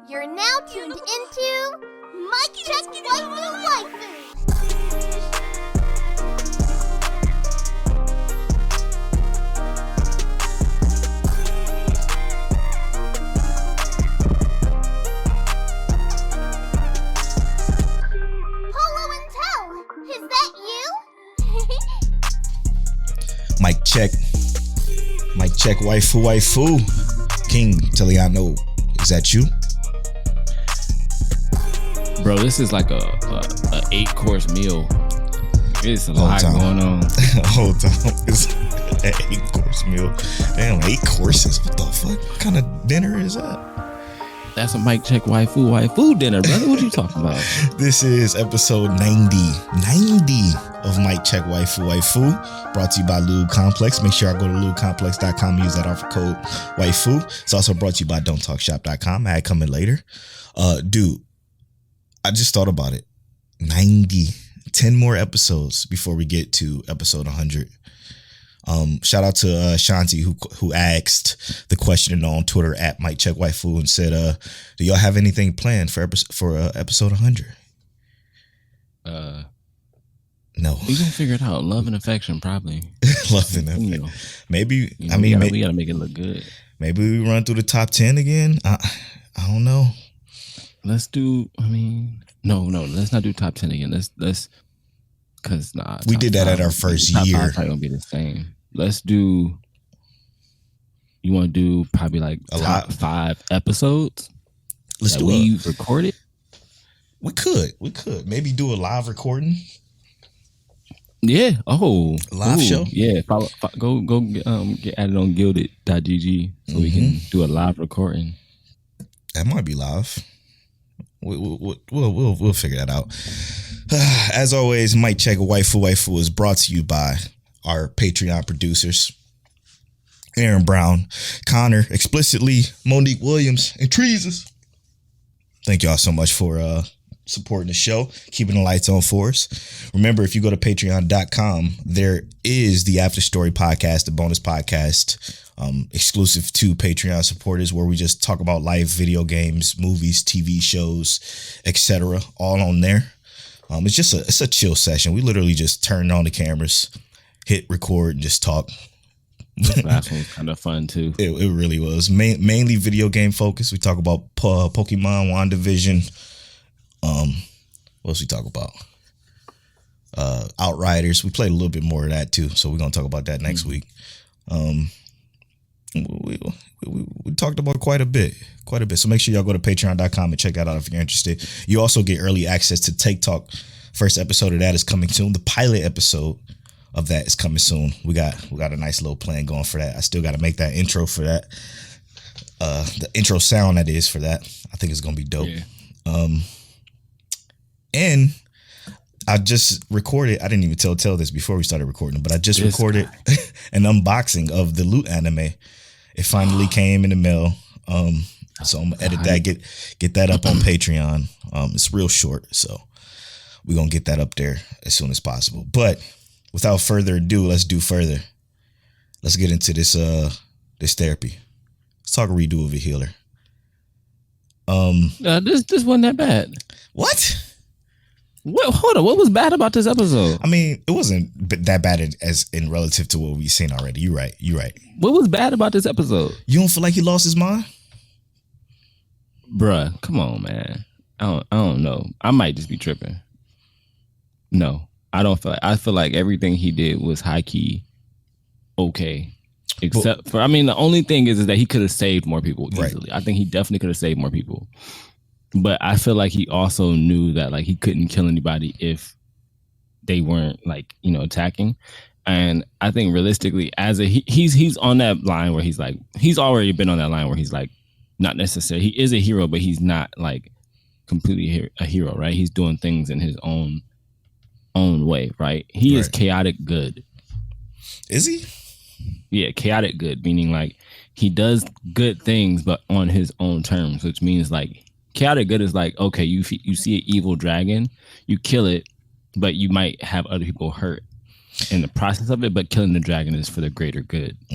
You're now tuned into Mic Check Waifu. Polo and Tell, is that you? Mic check. Mic check waifu. King Teliano, is that you? Bro, this is like a 8-course meal. It's a lot going on. Hold on. It's an 8-course meal. Damn, 8 courses. What the fuck? What kind of dinner is that? That's a mic check waifu dinner, brother. What you talking about? This is episode 90 of Mic Check Waifu, brought to you by Lube Complex. Make sure I go to lubecomplex.com, use that offer code waifu. It's also brought to you by don'ttalkshop.com. I had coming later. Dude, I just thought about it. 10 more episodes before we get to episode 100. Shout out to Shanti who asked the question on Twitter at Mic Check Waifu and said, do y'all have anything planned for episode 100? No. We gonna figure it out. Love and affection, probably. Love and affection. Maybe. We gotta make it look good. Maybe we run through the top 10 again. I don't know. Let's do. No. Let's not do top 10 again. Let's. Cause we did that at our first year. Top 5 probably gonna be the same. Let's do. You want to do probably like top 5 episodes? Let's do we recorded. We could maybe do a live recording. Yeah. Oh, live show. Yeah. Go get added on gilded.gg so we can do a live recording. That might be live. We'll figure that out. As always, Mic Check Waifu is brought to you by our Patreon producers, Aaron Brown, Connor, Explicitly, Monique Williams, and Treeses. Thank y'all so much for supporting the show, keeping the lights on for us. Remember, if you go to patreon.com, there is the After Story podcast, the bonus podcast, exclusive to Patreon supporters, where we just talk about live video games, movies, TV shows, etc. all on there. It's a chill session. We literally just turn on the cameras, hit record, and just talk. This last one was kind of fun too. It really was. Mainly video game focused. We talk about Pokemon, WandaVision. What else we talk about? Outriders. We played a little bit more of that too, so we're gonna talk about that next week. We talked about quite a bit. So make sure y'all go to patreon.com and check that out if you're interested. You also get early access to Take Talk. First episode of that is coming soon. The pilot episode of that is coming soon. We got a nice little plan going for that. I still got to make that intro for that. The intro sound that is for that. I think it's gonna be dope. Yeah. And I just recorded. I didn't even tell this before we started recording, but I just recorded an unboxing of the Loot anime. It finally came in the mail. So I'm gonna edit that, get that up on Patreon. It's real short, so we're gonna get that up there as soon as possible. But without further ado, let's do further. Let's get into this therapy. Let's talk a redo of a healer. This wasn't that bad. What? Hold on. What was bad about this episode? It wasn't that bad as in relative to what we've seen already. You're right. What was bad about this episode? You don't feel like he lost his mind? Bruh, come on, man. I don't know. I might just be tripping. No, I don't feel like. I feel like everything he did was high key okay. Except for, the only thing is that he could have saved more people easily. Right. I think he definitely could have saved more people. But I feel like he also knew that he couldn't kill anybody if they weren't attacking. And I think realistically, he's on that line where he's already been on that line where he's not necessarily, he is a hero, but he's not completely a hero, right? He's doing things in his own way, right? He is chaotic good. Is he? Yeah, chaotic good, meaning he does good things, but on his own terms, which means chaotic good is okay, you see an evil dragon, you kill it, but you might have other people hurt. in the process of it, but killing the dragon is for the greater good. I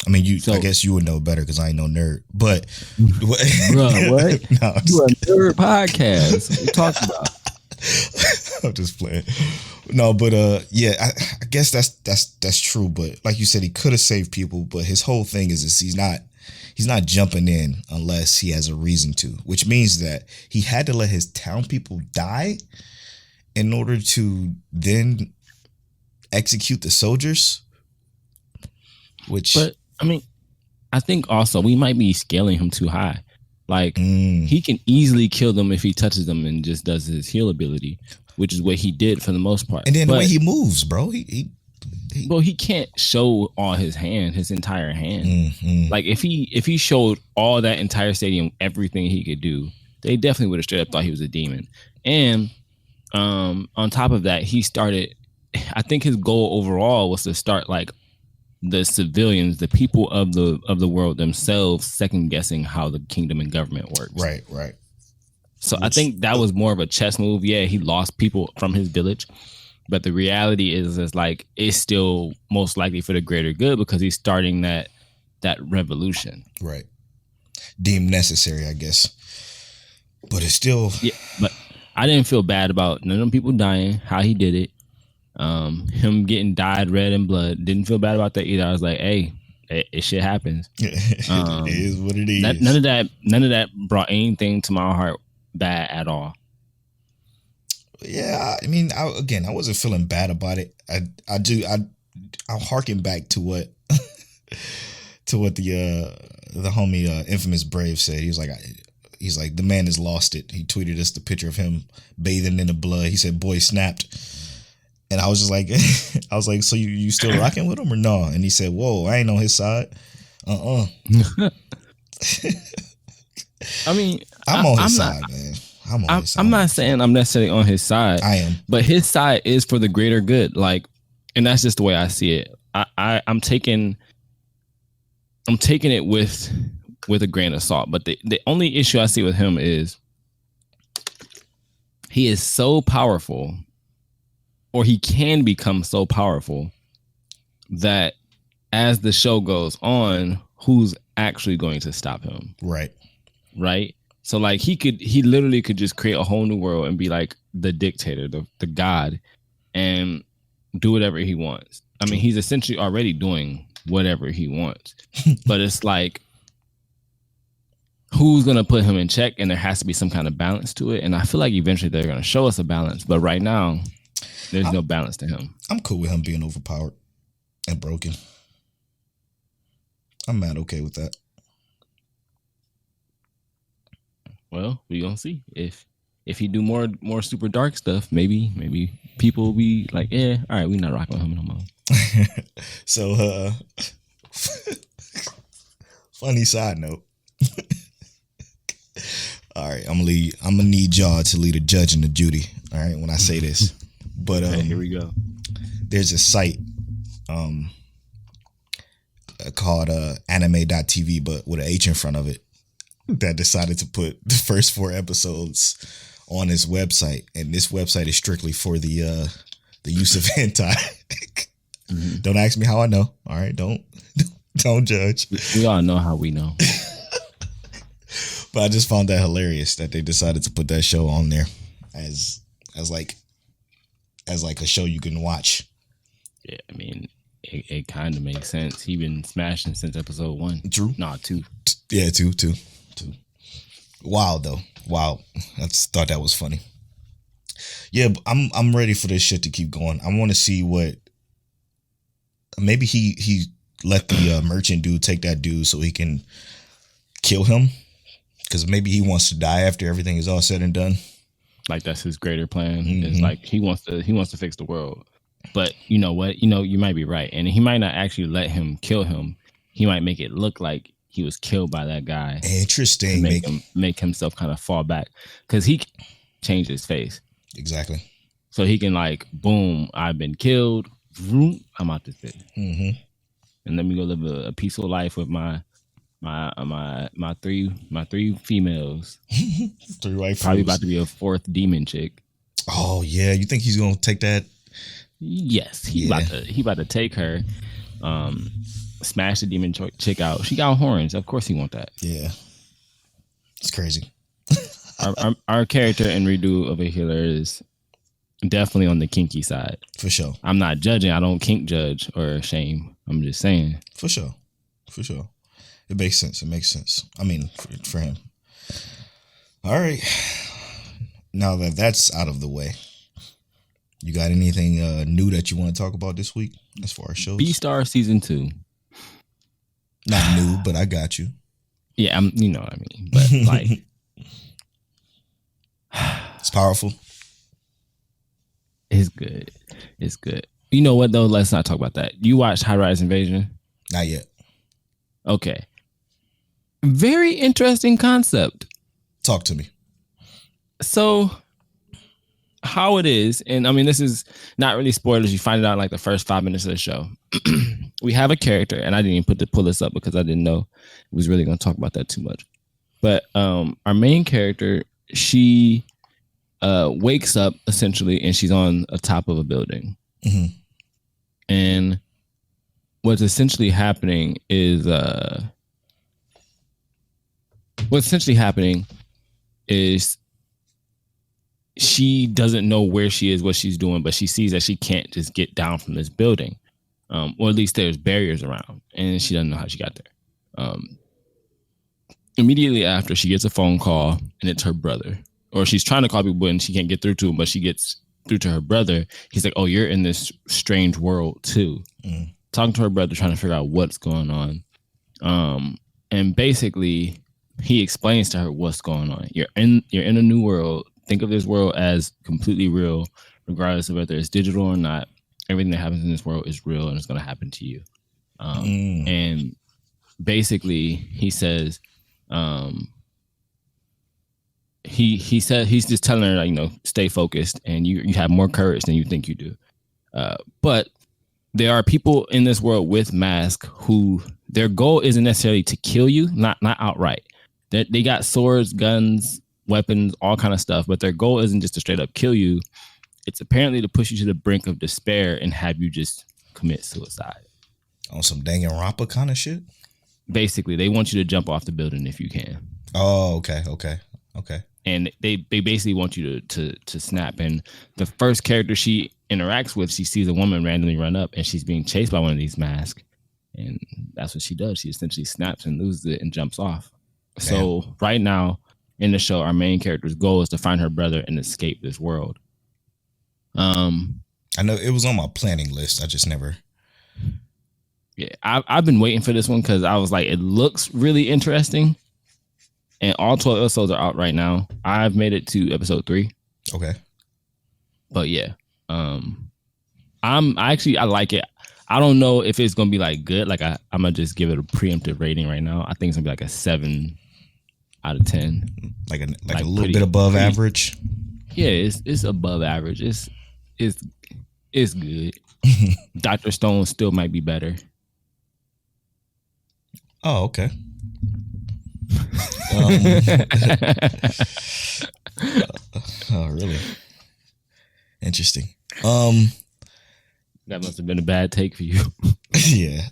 mean, I guess you would know better because I ain't no nerd. But, bro, what? No, You a nerd podcast? What you talking about? I'm just playing. No, but yeah, I guess that's true. But like you said, he could have saved people. But his whole thing is he's not jumping in unless he has a reason to, which means that he had to let his town people die in order to then execute the soldiers. But I mean, I think also we might be scaling him too high. Like he can easily kill them if he touches them and just does his heal ability, which is what he did for the most part. And then the way he moves, bro, he can't show all his entire hand. Like if he showed all that entire stadium, everything he could do, they definitely would have straight up thought he was a demon. And on top of that, he started. I think his goal overall was to start like the civilians, the people of the world themselves, second guessing how the kingdom and government works. Right. So I think that was more of a chess move. Yeah, he lost people from his village, but the reality is like it's still most likely for the greater good because he's starting that revolution. Right. Deemed necessary, I guess. But it's still. Yeah, but I didn't feel bad about none of them people dying. How he did it. Him getting dyed red in blood, didn't feel bad about that either. I was like, hey, it shit happens. It is what it is. None of that brought anything to my heart bad at all. Yeah, I mean, I wasn't feeling bad about it. I'll harken back to what the homie Infamous Brave said. He's like the man has lost it. He tweeted us the picture of him bathing in the blood. He said, "Boy snapped." And I was just like, so you still rocking with him or no? And he said, "Whoa, I ain't on his side." I mean, I'm on his side, man. I'm not saying I'm necessarily on his side. I am, but his side is for the greater good. Like, and that's just the way I see it. I'm taking it with a grain of salt. But the only issue I see with him is he is so powerful. Or he can become so powerful that as the show goes on, who's actually going to stop him? Right. So like he literally could just create a whole new world and be like the dictator, the god, and do whatever he wants. I mean, he's essentially already doing whatever he wants. But it's like, who's going to put him in check? And there has to be some kind of balance to it. And I feel like eventually they're going to show us a balance. But right now, there's no balance to him. I'm cool with him being overpowered and broken. I'm mad okay with that. Well, we gonna see if he do more super dark stuff. Maybe people will be like, yeah, all right, we not rocking with him no more. So, funny side note. All right, I'm gonna need y'all to lead a judge and a jury. All right, when I say this. But okay, here we go. There's a site called anime.tv, but with an H in front of it, that decided to put the first 4 episodes on his website. And this website is strictly for the use of hentai. Don't ask me how I know. All right, don't judge. We all know how we know. But I just found that hilarious that they decided to put that show on there as like a show you can watch. Yeah, I mean, it kind of makes sense. He been smashing since episode 1. True. Nah, 2. Yeah, 2. Wild though. Wow. I just thought that was funny. Yeah, but I'm ready for this shit to keep going. I want to see what. Maybe he let the merchant dude take that dude so he can kill him, because maybe he wants to die after everything is all said and done. Like that's his greater plan. It's like he wants to fix the world. But you know what? You might be right, and he might not actually let him kill him. He might make it look like he was killed by that guy. Interesting. Make himself kind of fall back, because he changed his face. Exactly. So he can like, boom, I've been killed. I'm out this bitch. And let me go live a peaceful life with my three females. 3 white. Probably about to be a 4th demon chick. Oh yeah, you think he's gonna take that Yes, he about to take her, smash the demon chick out. She got horns. Of course, he want that. Yeah, it's crazy. Our character in Redo of a Healer is definitely on the kinky side. For sure. I'm not judging. I don't kink judge or shame. I'm just saying. For sure. It makes sense. I mean, for him. All right. Now that that's out of the way, you got anything new that you want to talk about this week as far as shows? Beastar season 2. Not new, but I got you. Yeah, you know what I mean. But like, it's powerful. It's good. It's good. You know what though? Let's not talk about that. You watched High Rise Invasion? Not yet. Okay. Very interesting concept. Talk to me. So, how it is, and I mean, this is not really spoilers. You find it out in like the first 5 minutes of the show. We have a character, and I didn't even pull this up because I didn't know it was really going to talk about that too much. But our main character, she wakes up essentially, and she's on the top of a building. Mm-hmm. And what's essentially happening is she doesn't know where she is, what she's doing, but she sees that she can't just get down from this building. Or at least there's barriers around, and she doesn't know how she got there. Immediately after, she gets a phone call, and it's her brother. Or she's trying to call people, and she can't get through to him, but she gets through to her brother. He's like, oh, you're in this strange world, too. Mm. Talking to her brother, trying to figure out what's going on. And basically, he explains to her what's going on. You're in a new world. Think of this world as completely real, regardless of whether it's digital or not. Everything that happens in this world is real, and it's going to happen to you. And basically, he says, he said he's just telling her, like, stay focused, and you have more courage than you think you do. But there are people in this world with masks who their goal isn't necessarily to kill you, not outright. They got swords, guns, weapons, all kind of stuff, but their goal isn't just to straight up kill you. It's apparently to push you to the brink of despair and have you just commit suicide. On some Danganronpa kind of shit? Basically, they want you to jump off the building if you can. Oh, okay. And they basically want you to snap. And the first character she interacts with, she sees a woman randomly run up, and she's being chased by one of these masks. And that's what she does. She essentially snaps and loses it and jumps off. Damn. So right now in the show, our main character's goal is to find her brother and escape this world. I know it was on my planning list. I just never. Yeah, I've been waiting for this one because I was like, it looks really interesting. And all 12 episodes are out right now. I've made it to episode 3. Okay. But yeah, I like it. I don't know if it's gonna be like good. Like I'm gonna just give it a preemptive rating right now. I think it's gonna be like a 7 out of 10. Like a little bit above average. Yeah, it's above average. It's good. Dr. Stone still might be better. Oh, okay. Oh, really? Interesting. That must have been a bad take for you. Yeah.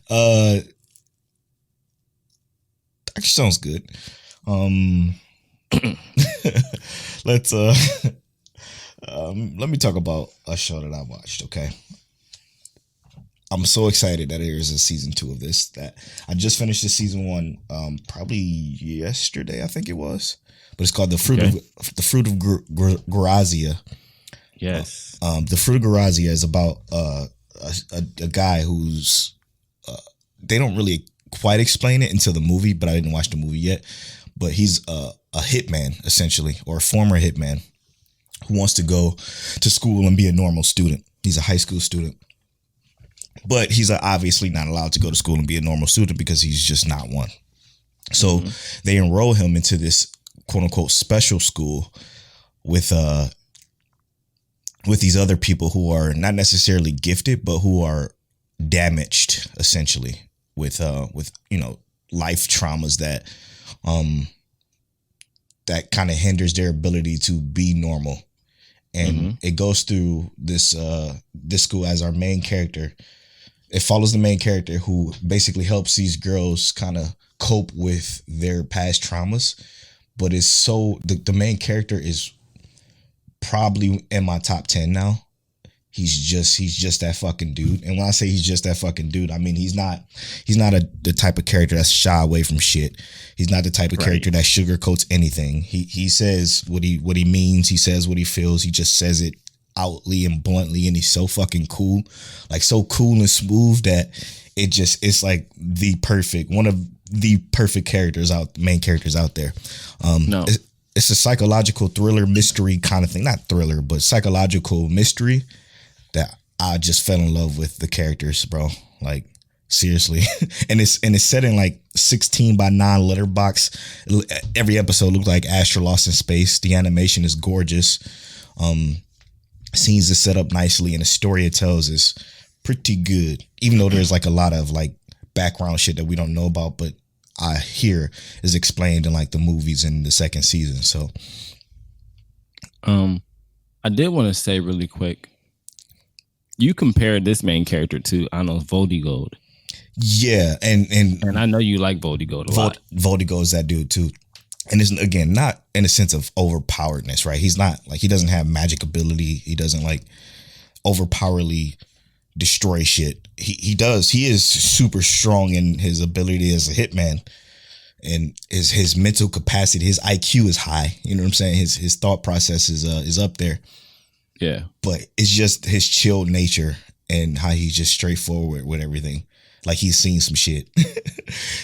Dr. Stone's good. Let's let me talk about a show that I watched, okay? I'm so excited that there is a season 2 of this. That I just finished the season 1 probably yesterday, I think it was. But it's called The Fruit of Grazia. Yes. The Fruit of Grazia is about a guy who's they don't really quite explain it until the movie, but I didn't watch the movie yet. But he's a hitman, essentially, or a former hitman who wants to go to school and be a normal student. He's a high school student. But he's obviously not allowed to go to school and be a normal student because he's just not one. So they enroll him into this quote unquote special school with these other people who are not necessarily gifted, but who are damaged essentially with life traumas that that kind of hinders their ability to be normal. and it goes through this school as our main character. It follows the main character who basically helps these girls kind of cope with their past traumas. But it's so the main character is probably in my top 10 now. He's just that fucking dude. And when I say he's just that fucking dude, I mean he's not the type of character that's shy away from shit. He's not the type of character that sugarcoats anything. He says what he means. He says what he feels. He just says it outly and bluntly, and he's so fucking cool, like so cool and smooth that it's like one of the perfect main characters out there. It's a psychological thriller mystery kind of thing, not thriller, but psychological mystery that I just fell in love with the characters, bro. Like seriously, and it's set in like 16 by 9 letterbox. Every episode looks like Astro Lost in Space. The animation is gorgeous. Scenes are set up nicely, and the story it tells is pretty good. Even though there's like a lot of like background shit that we don't know about, but I hear is explained in like the movies in the second season. So, I did want to say really quick. You compared this main character to Voldigold. Yeah, and I know you like Voldigold a lot. Voldigold is that dude too. And it's, again, not in a sense of overpoweredness, right? He's not like, he doesn't have magic ability. He doesn't like overpowerly destroy shit. He is super strong in his ability as a hitman, and his mental capacity, his IQ is high. You know what I'm saying? His thought process is up there. Yeah. But it's just his chill nature and how he's just straightforward with everything. Like he's seen some shit.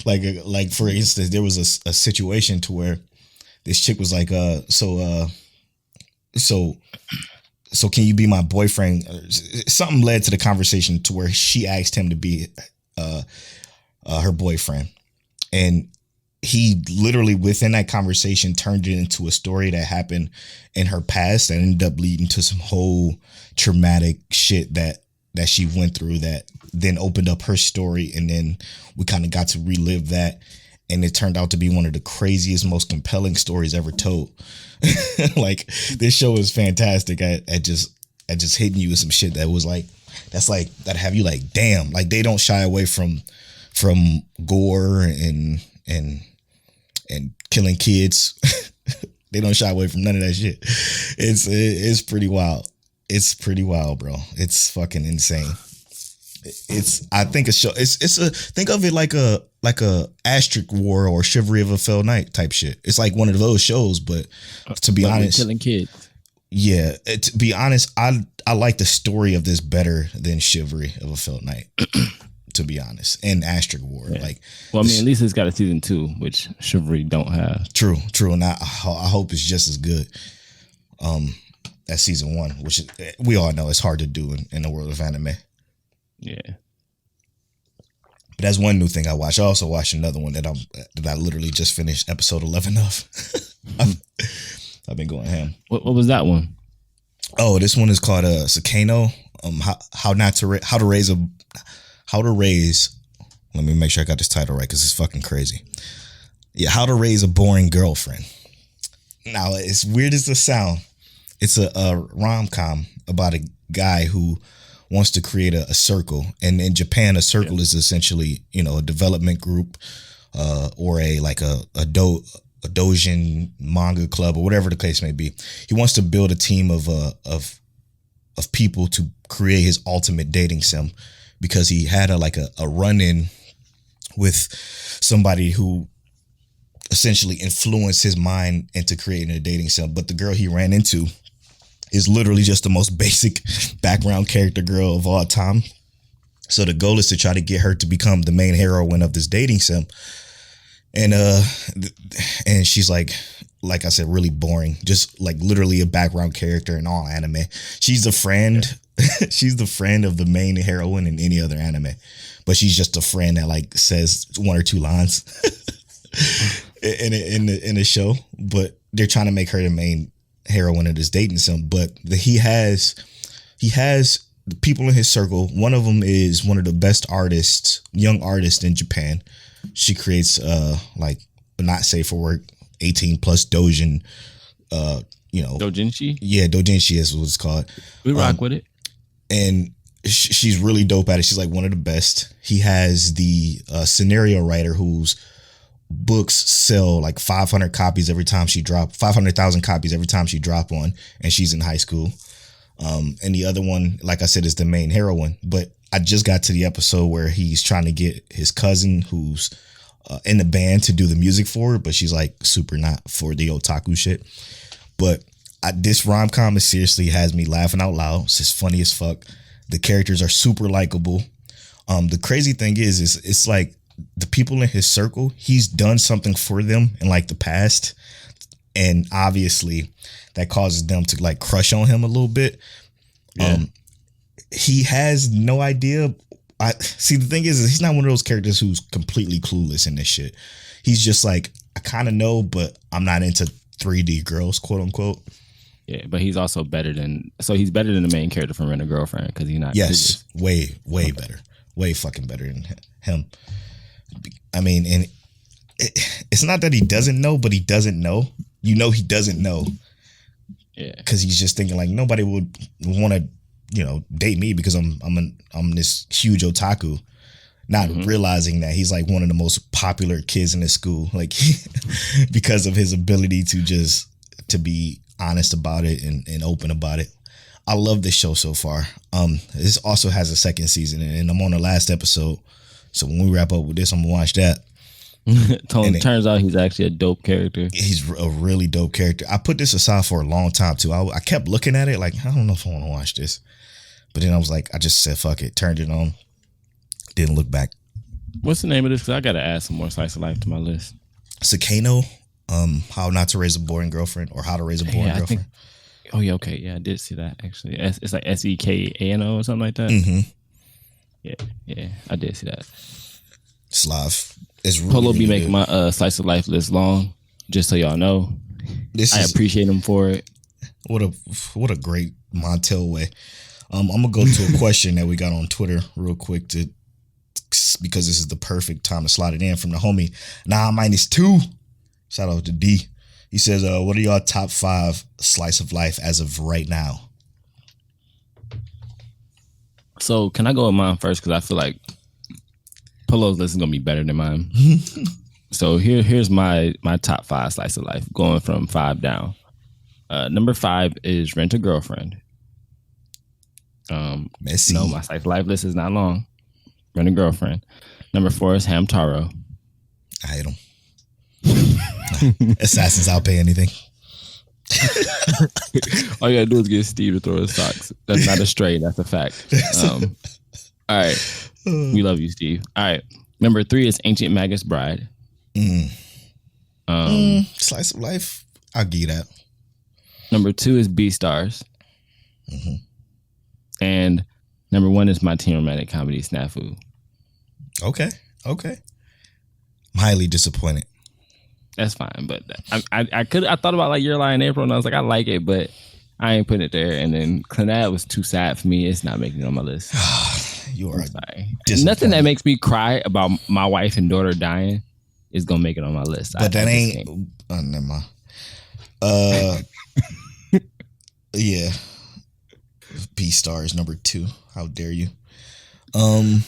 like for instance, there was a situation to where this chick was like, so can you be my boyfriend? Something led to the conversation to where she asked him to be her boyfriend. And he literally within that conversation turned it into a story that happened in her past that ended up leading to some whole traumatic shit that she went through that then opened up her story. And then we kind of got to relive that. And it turned out to be one of the craziest, most compelling stories ever told. Like this show is fantastic at just hitting you with some shit that was like, that have you like, damn, like they don't shy away from gore and killing kids. They don't shy away from none of that shit. It's pretty wild. It's pretty wild, bro. It's fucking insane. I think a show. Think of it like a Asterisk War or Chivalry of a Fell Knight type shit. It's like one of those shows, but to be honest, killing kids. Yeah, to be honest, I like the story of this better than Chivalry of a Fell Knight. To be honest, and Asterisk War. Yeah. Like, well, I mean, at least it's got a season 2, which Chivalry don't have. True, and I hope it's just as good. As season 1, which we all know it's hard to do in the world of anime. Yeah. But that's one new thing I watched. I also watched another one that I literally just finished episode 11 of. I've been going ham. What was that one? Oh, this one is called Sakano. How to raise. Let me make sure I got this title right because it's fucking crazy. Yeah, How to Raise a Boring Girlfriend. Now, as weird as the sound, it's a rom-com about a guy who wants to create a circle. And in Japan, a circle is essentially, a development group or a doujin manga club or whatever the case may be. He wants to build a team of people to create his ultimate dating sim because he had a run-in with somebody who essentially influenced his mind into creating a dating sim. But the girl he ran into is literally just the most basic background character girl of all time. So the goal is to try to get her to become the main heroine of this dating sim. And she's like I said, really boring. Just like literally a background character in all anime. She's the friend. She's the friend of the main heroine in any other anime. But she's just a friend that like says 1 or 2 lines in the show. But they're trying to make her the main heroine of this dating sim, but he has the people in his circle. One of them is one of the best young artists in Japan. She creates not safe for work 18 plus doujin you know, Dojinshi. Yeah, Dojinshi is what it's called. We rock with it. And she's really dope at it. She's like one of the best. He has the scenario writer whose books sell like 500,000 copies every time she drop one, and she's in high school. And the other one, like I said, is the main heroine. But I just got to the episode where he's trying to get his cousin who's in the band to do the music for it, but she's like super not for the otaku shit. But this rom-com seriously has me laughing out loud. It's just funny as fuck. The characters are super likable. The crazy thing is it's like the people in his circle, he's done something for them in like the past. And obviously that causes them to like crush on him a little bit. Yeah. He has no idea. The thing is he's not one of those characters who's completely clueless in this shit. He's just like, I kind of know, but I'm not into 3D girls, quote unquote. Yeah, but he's also better than the main character from Rent a Girlfriend because he's not. Yes, way better, way fucking better than him. I mean, and it's not that he doesn't know, but he doesn't know. You know, he doesn't know. Yeah, because he's just thinking like nobody would want to, date me because I'm this huge otaku. Not realizing that he's like one of the most popular kids in his school, like because of his ability to be honest about it and open about it. I love this show so far. This also has a second season and I'm on the last episode. So when we wrap up with this, I'm gonna watch that. Turns out he's actually a dope character. He's a really dope character. I put this aside for a long time too. I kept looking at it like, I don't know if I want to watch this. But then I was like, I just said, fuck it. Turned it on. Didn't look back. What's the name of this? Because I got to add some more slice of life to my list. Sakano, How Not to Raise a Boring Girlfriend or How to Raise a Boring Girlfriend. Okay. Yeah, I did see that actually. It's like SEKANO or something like that. Mm-hmm. Yeah, I did see that. Slav. It's really, Polo really be making good. my slice of life list long, just so y'all know. I appreciate him for it. What a great Montel way. I'm gonna go to a question that we got on Twitter real quick because this is the perfect time to slide it in from the homie. -2. Shout out to D. He says, "What are y'all top 5 slice of life as of right now?" So can I go with mine first? Because I feel like Polo's list is gonna be better than mine. So here's my top 5 slice of life, going from 5 down. Number 5 is Rent a Girlfriend. Messy. No, my slice of life list is not long. Rent a Girlfriend. Number 4 is Hamtaro. I hate him. Assassins outpay anything. All you gotta do is get Steve to throw his socks. That's not a stray. That's a fact. All right. We love you, Steve. All right. Number 3 is Ancient Magus Bride. Slice of life. I'll give you that. Number 2 is Beastars. And number 1 is my teen romantic comedy, Snafu. Okay. I'm highly disappointed. That's fine, but I thought about like Your Lie in April, and I was like, I like it, but I ain't putting it there. And then Clannad was too sad for me. It's not making it on my list. You are sorry. Nothing that makes me cry about my wife and daughter dying is gonna make it on my list. But that ain't. Never mind. Yeah. Beastars number 2. How dare you? How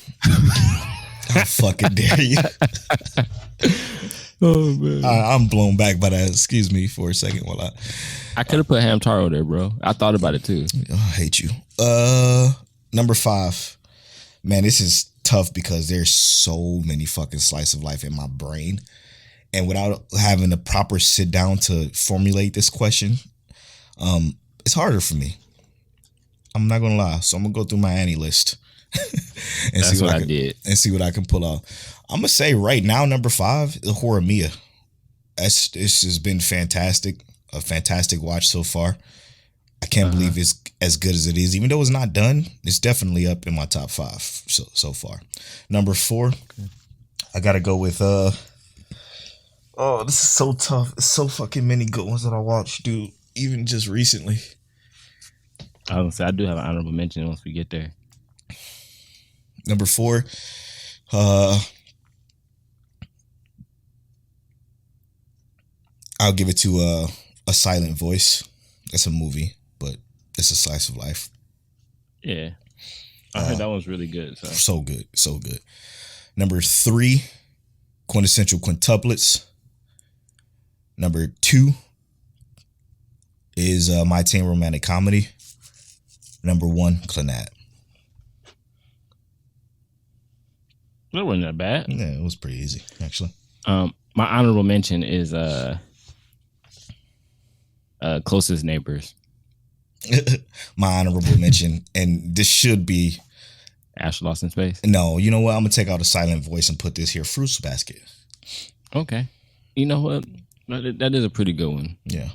fucking dare you? Oh man, I'm blown back by that. Excuse me for a second while I could have put Hamtaro there, bro. I thought about it too. I hate you. Number 5. Man, this is tough because there's so many fucking slice of life in my brain. And without having a proper sit down to formulate this question, it's harder for me. I'm not gonna lie. So I'm gonna go through my anilist and That's what I did. And see what I can pull off. I'm gonna say right now, number 5 is Horimiya. This has been fantastic. A fantastic watch so far. I can't believe it's as good as it is. Even though it's not done, it's definitely up in my top 5 so far. Number 4, I gotta go with oh, this is so tough. It's so fucking many good ones that I watched, dude. Even just recently. I was gonna say I do have an honorable mention once we get there. Number 4, I'll give it to A Silent Voice. It's a movie, but it's a slice of life. Yeah. I heard that one's really good. So good. So good. Number 3, quintessential quintuplets. Number 2 is My Teen Romantic Comedy. Number 1, Clannad. That wasn't that bad. Yeah, it was pretty easy, actually. My honorable mention is Closest Neighbors. My honorable mention, and this should be Ash Lost in Space. No, you know what? I'm gonna take out a silent voice and put this here. Fruits Basket. Okay. You know what? That is a pretty good one. Yeah.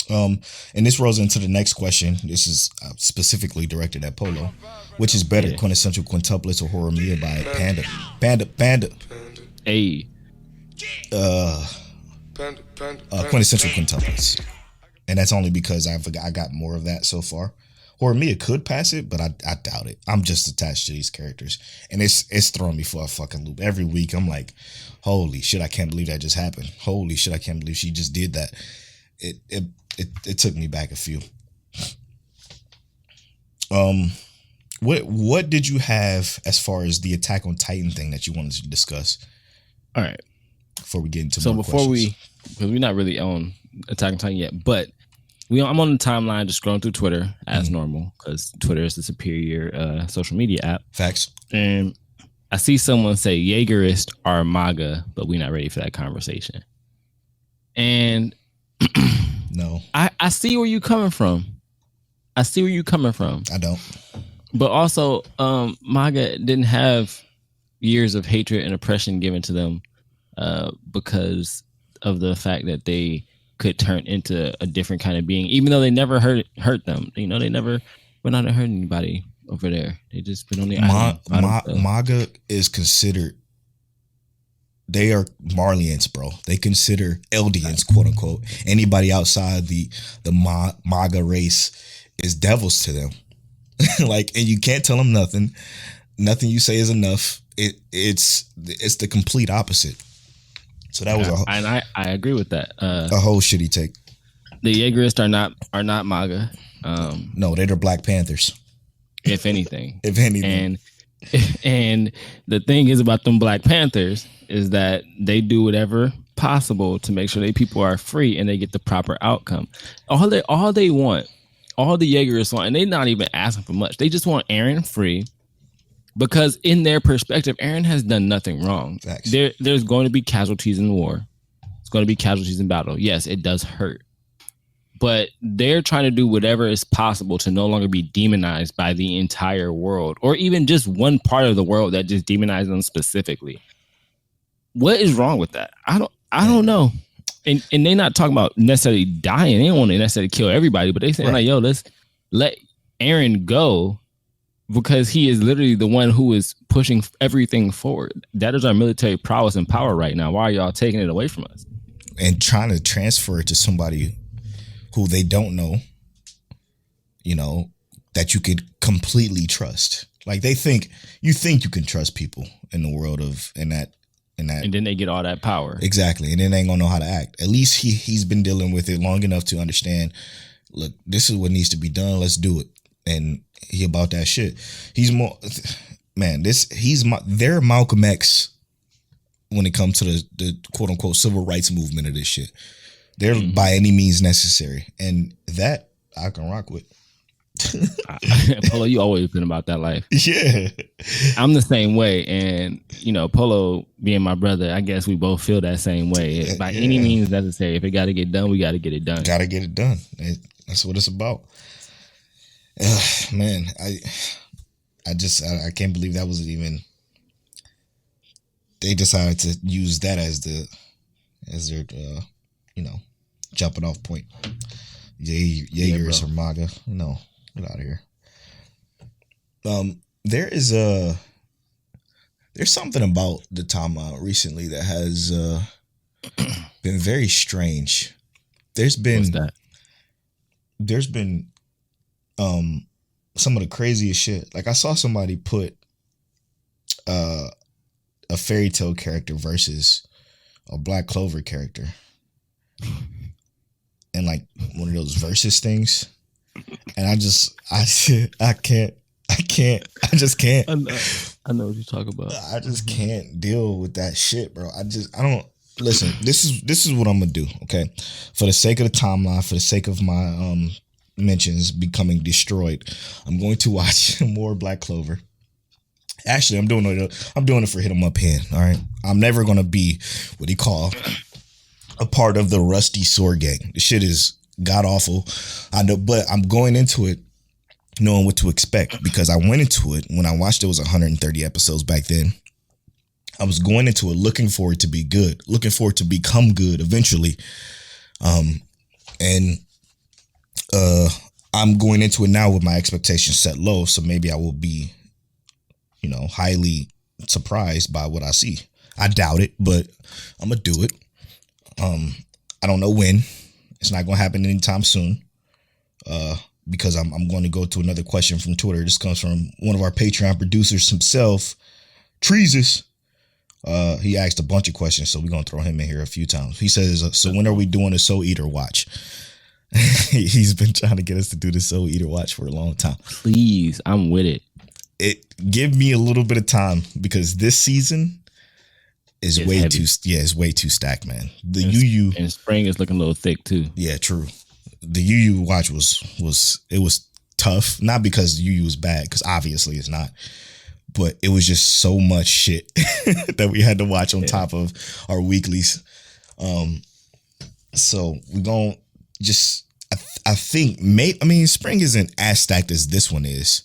And this rolls into the next question. This is specifically directed at Polo. Which is better, quintessential quintuplets or Horror Mia by Panda? Hey. Quintessential quintuplets, and that's only because I got more of that so far. Horror Mia could pass it, but I doubt it. I'm just attached to these characters, and it's throwing me for a fucking loop every week. I'm like, holy shit, I can't believe that just happened. Holy shit, I can't believe she just did that. It took me back a few. What did you have as far as the Attack on Titan thing that you wanted to discuss? All right. Before we get into because we're not really on Attack on Titan yet, but I'm on the timeline just scrolling through Twitter as normal because Twitter is the superior social media app. Facts. And I see someone say Jaegerist are MAGA, but we're not ready for that conversation. And no, I see where you're coming from. I don't. But also, MAGA didn't have years of hatred and oppression given to them because of the fact that they could turn into a different kind of being, even though they never hurt them. You know, they never went out and hurt anybody over there. They just been on the island. MAGA is considered. They are Marlians, bro. They consider Eldians, quote unquote. Anybody outside the MAGA race is devils to them. And you can't tell them nothing. Nothing you say is enough. It's the complete opposite. So that was and I agree with that. A whole shitty take. The Jaegerists are not MAGA. No, they're the Black Panthers. If anything. And the thing is about them Black Panthers is that they do whatever possible to make sure they people are free and they get the proper outcome. All the Jaegerists want, and they're not even asking for much. They just want Eren free because in their perspective, Eren has done nothing wrong. There's going to be casualties in war. It's going to be casualties in battle. Yes, it does hurt. But they're trying to do whatever is possible to no longer be demonized by the entire world or even just one part of the world that just demonizes them specifically. What is wrong with that? I don't know. And they're not talking about necessarily dying. They don't want to necessarily kill everybody, but they saying like, yo, let's let Eren go because he is literally the one who is pushing everything forward. That is our military prowess and power right now. Why are y'all taking it away from us? And trying to transfer it to somebody who they don't know, that you could completely trust. Like you think you can trust people in the world in that. And then they get all that power. Exactly. And then they ain't gonna know how to act. At least he's been dealing with it long enough to understand, look, this is what needs to be done. Let's do it. And he about that shit. He's more, man, they're Malcolm X when it comes to the quote unquote civil rights movement of this shit. They're by any means necessary. And that I can rock with. Polo, you always been about that life. Yeah. I'm the same way. And, Polo being my brother, I guess we both feel that same way. By any means necessary. If it got to get done, we got to get it done. Got to get it done. That's what it's about. Man, I can't believe that wasn't even. They decided to use that as their jumping off point. Jaegerists or MAGA. No. Get out of here. There's something about the timeout recently that has been very strange. There's been some of the craziest shit. Like I saw somebody put a fairy tale character versus a Black Clover character. and like one of those versus things, and I just can't. I just can't. I know what you're talking about. I just can't deal with that shit, bro. I don't listen. This is what I'm gonna do. Okay, for the sake of the timeline, for the sake of my mentions becoming destroyed, I'm going to watch more Black Clover. Actually, I'm doing it for Hit 'em Up Hen. All right, I'm never gonna be what he call a part of the Rusty Sword Gang. The shit is god awful. I know, but I'm going into it knowing what to expect, because I went into it when I watched it was 130 episodes back then. I was going into it looking for it to be good, looking for it to become good eventually. And I'm going into it now with my expectations set low, so maybe I will be, highly surprised by what I see. I doubt it, but I'm gonna do it. I don't know when. It's not gonna happen anytime soon. Because I'm going to go to another question from Twitter. This comes from one of our Patreon producers himself, Treesus. He asked a bunch of questions, so we're going to throw him in here a few times. He says, so when are we doing a Soul Eater watch? He's been trying to get us to do the Soul Eater watch for a long time. Please, I'm with it. Give me a little bit of time, because this season is It's way heavy. it's way too stacked, man. The UU And spring is looking a little thick too. Yeah, true. The UU watch was tough, not because UU was bad, because obviously it's not, but it was just so much shit that we had to watch on top of our weeklies. So we're gonna just I think spring isn't as stacked as this one is,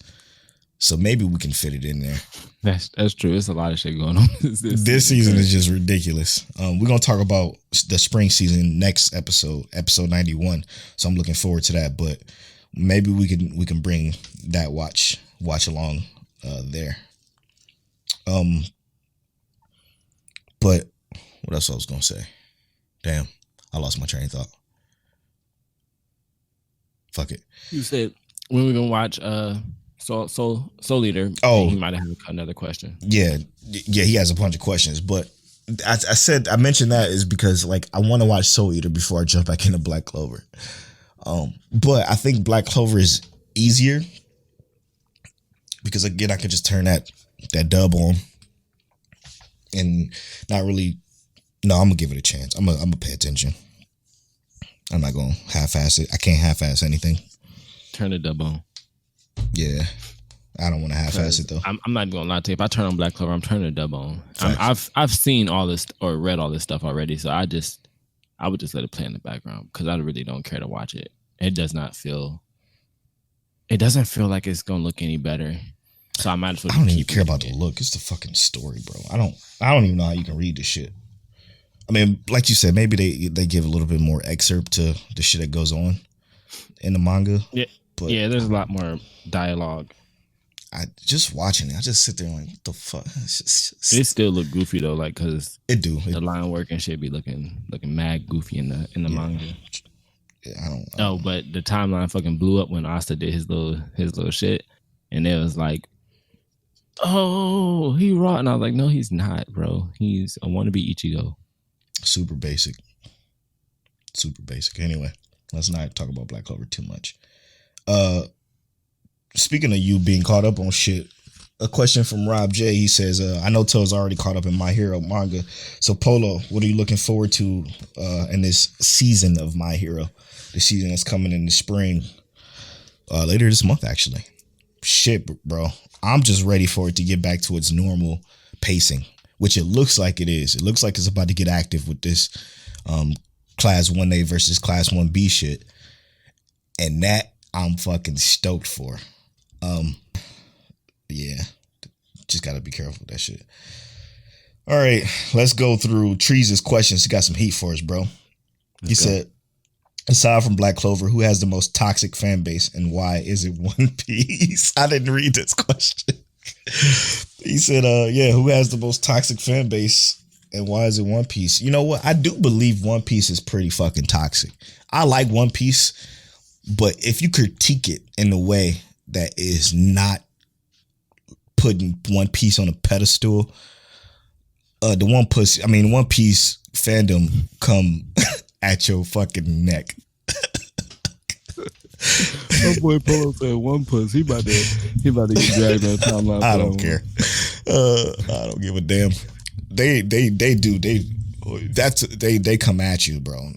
so maybe we can fit it in there. That's true. It's a lot of shit going on. This season is just ridiculous. We're gonna talk about the spring season next episode 91. So I'm looking forward to that. But maybe we can bring that watch along there. But what else I was gonna say? Damn, I lost my train of thought. Fuck it. You said when we're gonna watch Soul Eater. Oh, he might have another question. Yeah, he has a bunch of questions, but I mentioned that is because like I want to watch Soul Eater before I jump back into Black Clover. But I think Black Clover is easier because again I could just turn that dub on and not really. No, I'm gonna give it a chance. I'm gonna pay attention. I'm not gonna half-ass it. I can't half-ass anything. Turn the dub on. Yeah, I don't want to half-ass it though. I'm not gonna lie to you. If I turn on Black Clover, I'm turning the dub on. I've seen all this or read all this stuff already, so I would just let it play in the background because I really don't care to watch it. It doesn't feel like it's gonna look any better. So I might as well. I don't even care about the look. It's the fucking story, bro. I don't even know how you can read this shit. I mean, like you said, maybe they give a little bit more excerpt to the shit that goes on in the manga. Yeah. But yeah, there's a lot more dialogue. I just watching it, I just sit there like, what the fuck? It still look goofy though, like because the line work and shit be looking mad goofy in the manga. Yeah, I don't. Oh, but the timeline fucking blew up when Asta did his little shit, and it was like, oh, he raw, and I was like, no, he's not, bro. He's a wannabe Ichigo. Super basic. Anyway, let's not talk about Black Clover too much. Speaking of you being caught up on shit, a question from Rob J. He says, I know Toe's already caught up in My Hero manga. So Polo, what are you looking forward to in this season of My Hero? The season that's coming in the spring. Later this month, actually. Shit, bro. I'm just ready for it to get back to its normal pacing, which it looks like it is. It looks like it's about to get active with this Class 1A versus Class 1B shit. And that I'm fucking stoked for. Yeah, just gotta be careful with that shit. All right, let's go through Trees' questions. He got some heat for us, bro. He said, aside from Black Clover, who has the most toxic fan base and why is it One Piece? I didn't read this question. He said, who has the most toxic fan base and why is it One Piece? You know what? I do believe One Piece is pretty fucking toxic. I like One Piece, but if you critique it in a way that is not putting One Piece on a pedestal, the One Piece fandom come at your fucking neck. My boy Polo said one puss. He about to get dragged on the timeline. I don't care. I don't give a damn. They come at you, bro.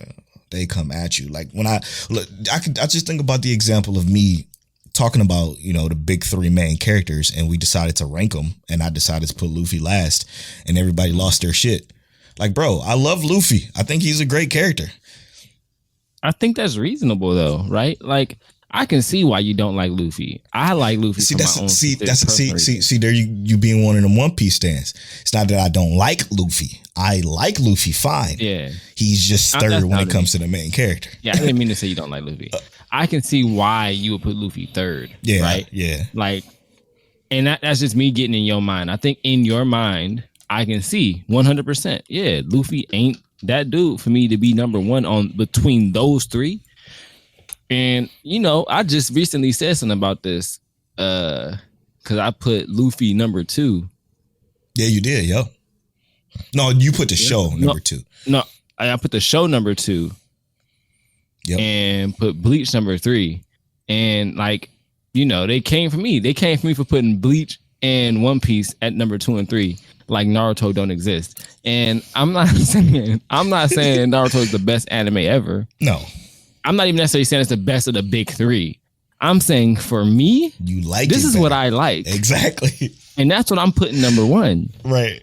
They come at you. Like when I just think about the example of me talking about, the big three main characters, and we decided to rank them, and I decided to put Luffy last, and everybody lost their shit. Like, bro, I love Luffy. I think he's a great character. I think that's reasonable though, right? Like, I can see why you don't like Luffy. I like Luffy. See, there you being one of them One Piece stands. It's not that I don't like Luffy. I like Luffy fine. Yeah. He's just third when it comes to the main character. Yeah, I didn't mean to say you don't like Luffy. I can see why you would put Luffy third. Yeah. Right? Yeah. Like, and that's just me getting in your mind. I think in your mind, I can see 100%. Yeah, Luffy ain't that dude for me to be number one on between those three. And, I just recently said something about this because I put Luffy number 2. Yeah, you did, yo. No, you put the show number 2. No, I put the show number 2. Yep. And put Bleach number 3. And, they came for me. They came for me for putting Bleach and One Piece at number 2 and 3. Like Naruto don't exist. And I'm not saying Naruto is the best anime ever. No. I'm not even necessarily saying it's the best of the big 3. I'm saying for me, you like this is what I like. Exactly. And that's what I'm putting number 1. Right.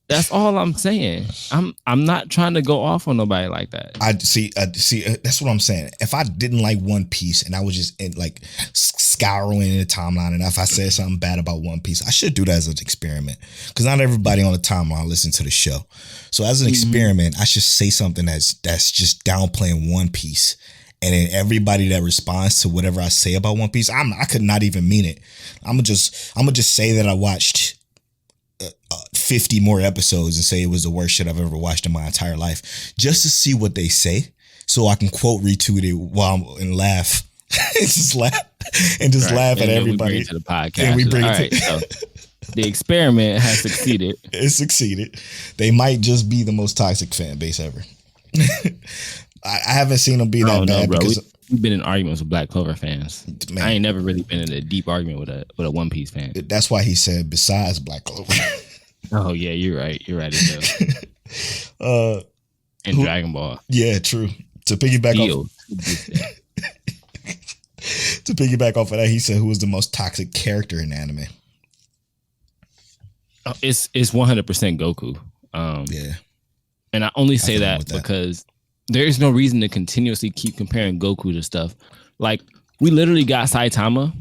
That's all I'm saying. I'm not trying to go off on nobody like that. I see. That's what I'm saying. If I didn't like One Piece and I was just scouring in the timeline, and if I said something bad about One Piece, I should do that as an experiment, because not everybody on the timeline listens to the show. So as an experiment, I should say something that's just downplaying One Piece, and then everybody that responds to whatever I say about One Piece, I could not even mean it. I'm gonna just say that I watched 50 more episodes and say it was the worst shit I've ever watched in my entire life, just to see what they say, so I can quote retweet it and laugh. laugh at everybody. We bring it to the podcast. And we bring it to so the experiment has succeeded. It succeeded. They might just be the most toxic fan base ever. I haven't seen them be that bad, bro. because we've been in arguments with Black Clover fans. Man, I ain't never really been in a deep argument with a One Piece fan. That's why he said besides Black Clover. Oh yeah, you're right. You're right. And Dragon Ball. Yeah, true. To piggyback off of that, he said, "Who was the most toxic character in anime?" Oh, it's 100% Goku. Yeah, and I only say that because there is no reason to continuously keep comparing Goku to stuff. Like, we literally got Saitama,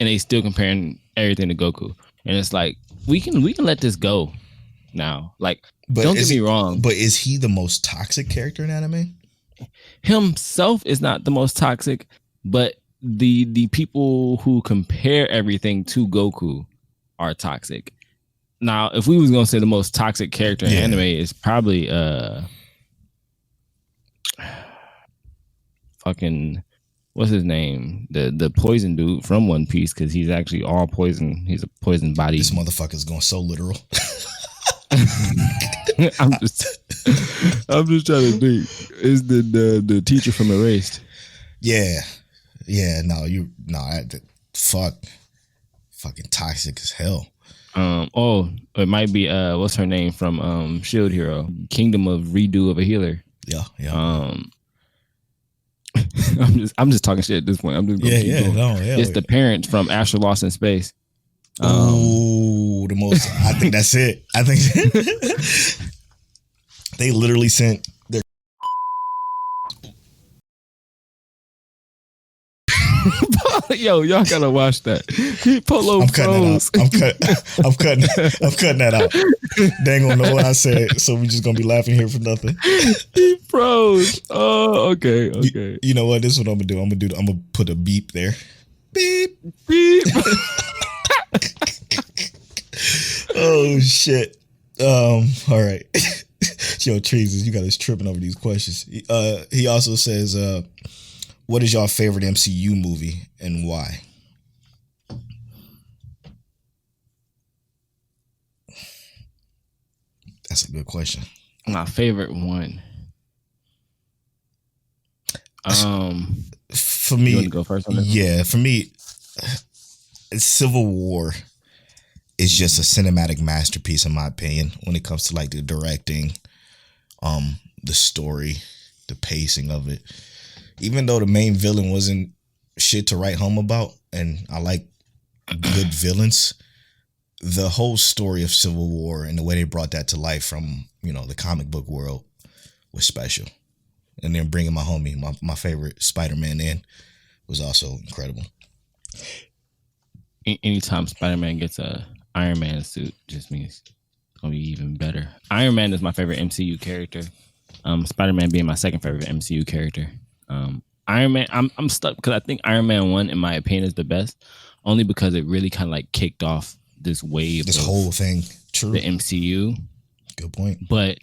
and they still comparing everything to Goku, and it's like, we can let this go now. Like, don't get me wrong. But is he the most toxic character in anime? Himself is not the most toxic, but the people who compare everything to Goku are toxic. Now, if we was gonna say the most toxic character in anime, is probably fucking, what's his name? The poison dude from One Piece, because he's actually all poison. He's a poison body. This motherfucker's going so literal. I'm just trying to think. Is the teacher from Erased? Yeah. Fucking toxic as hell. It might be what's her name from Shield Hero, Kingdom of Redo of a Healer. Yeah. I'm just talking shit at this point. I'm just going It's the parent from Astro Lost in Space. The most. I think that's it. I think they literally sent their. Yo, y'all gotta watch that. Polo I'm cutting that out. They ain't gonna know what I said, so we just gonna be laughing here for nothing. He froze. Oh, okay. You know what? This is what I'm gonna do. I'm gonna put a beep there. Beep. Oh shit. All right. Yo, Trees, you got us tripping over these questions. He also says, what is your favorite MCU movie and why? That's a good question. My favorite one. For me, you want to go first on this? Yeah, for me, Civil War is just a cinematic masterpiece in my opinion when it comes to like the directing, the story, the pacing of it. Even though the main villain wasn't shit to write home about, and I like good villains, the whole story of Civil War and the way they brought that to life from, you know, the comic book world was special. And then bringing my homie, my favorite Spider-Man in, was also incredible. Anytime Spider-Man gets a Iron Man suit, just means it's gonna be even better. Iron Man is my favorite MCU character. Spider-Man being my second favorite MCU character. Iron Man, I'm stuck because I think Iron Man 1, in my opinion, is the best, only because it really kind of like kicked off this wave, this whole thing. True. The MCU. Good point. But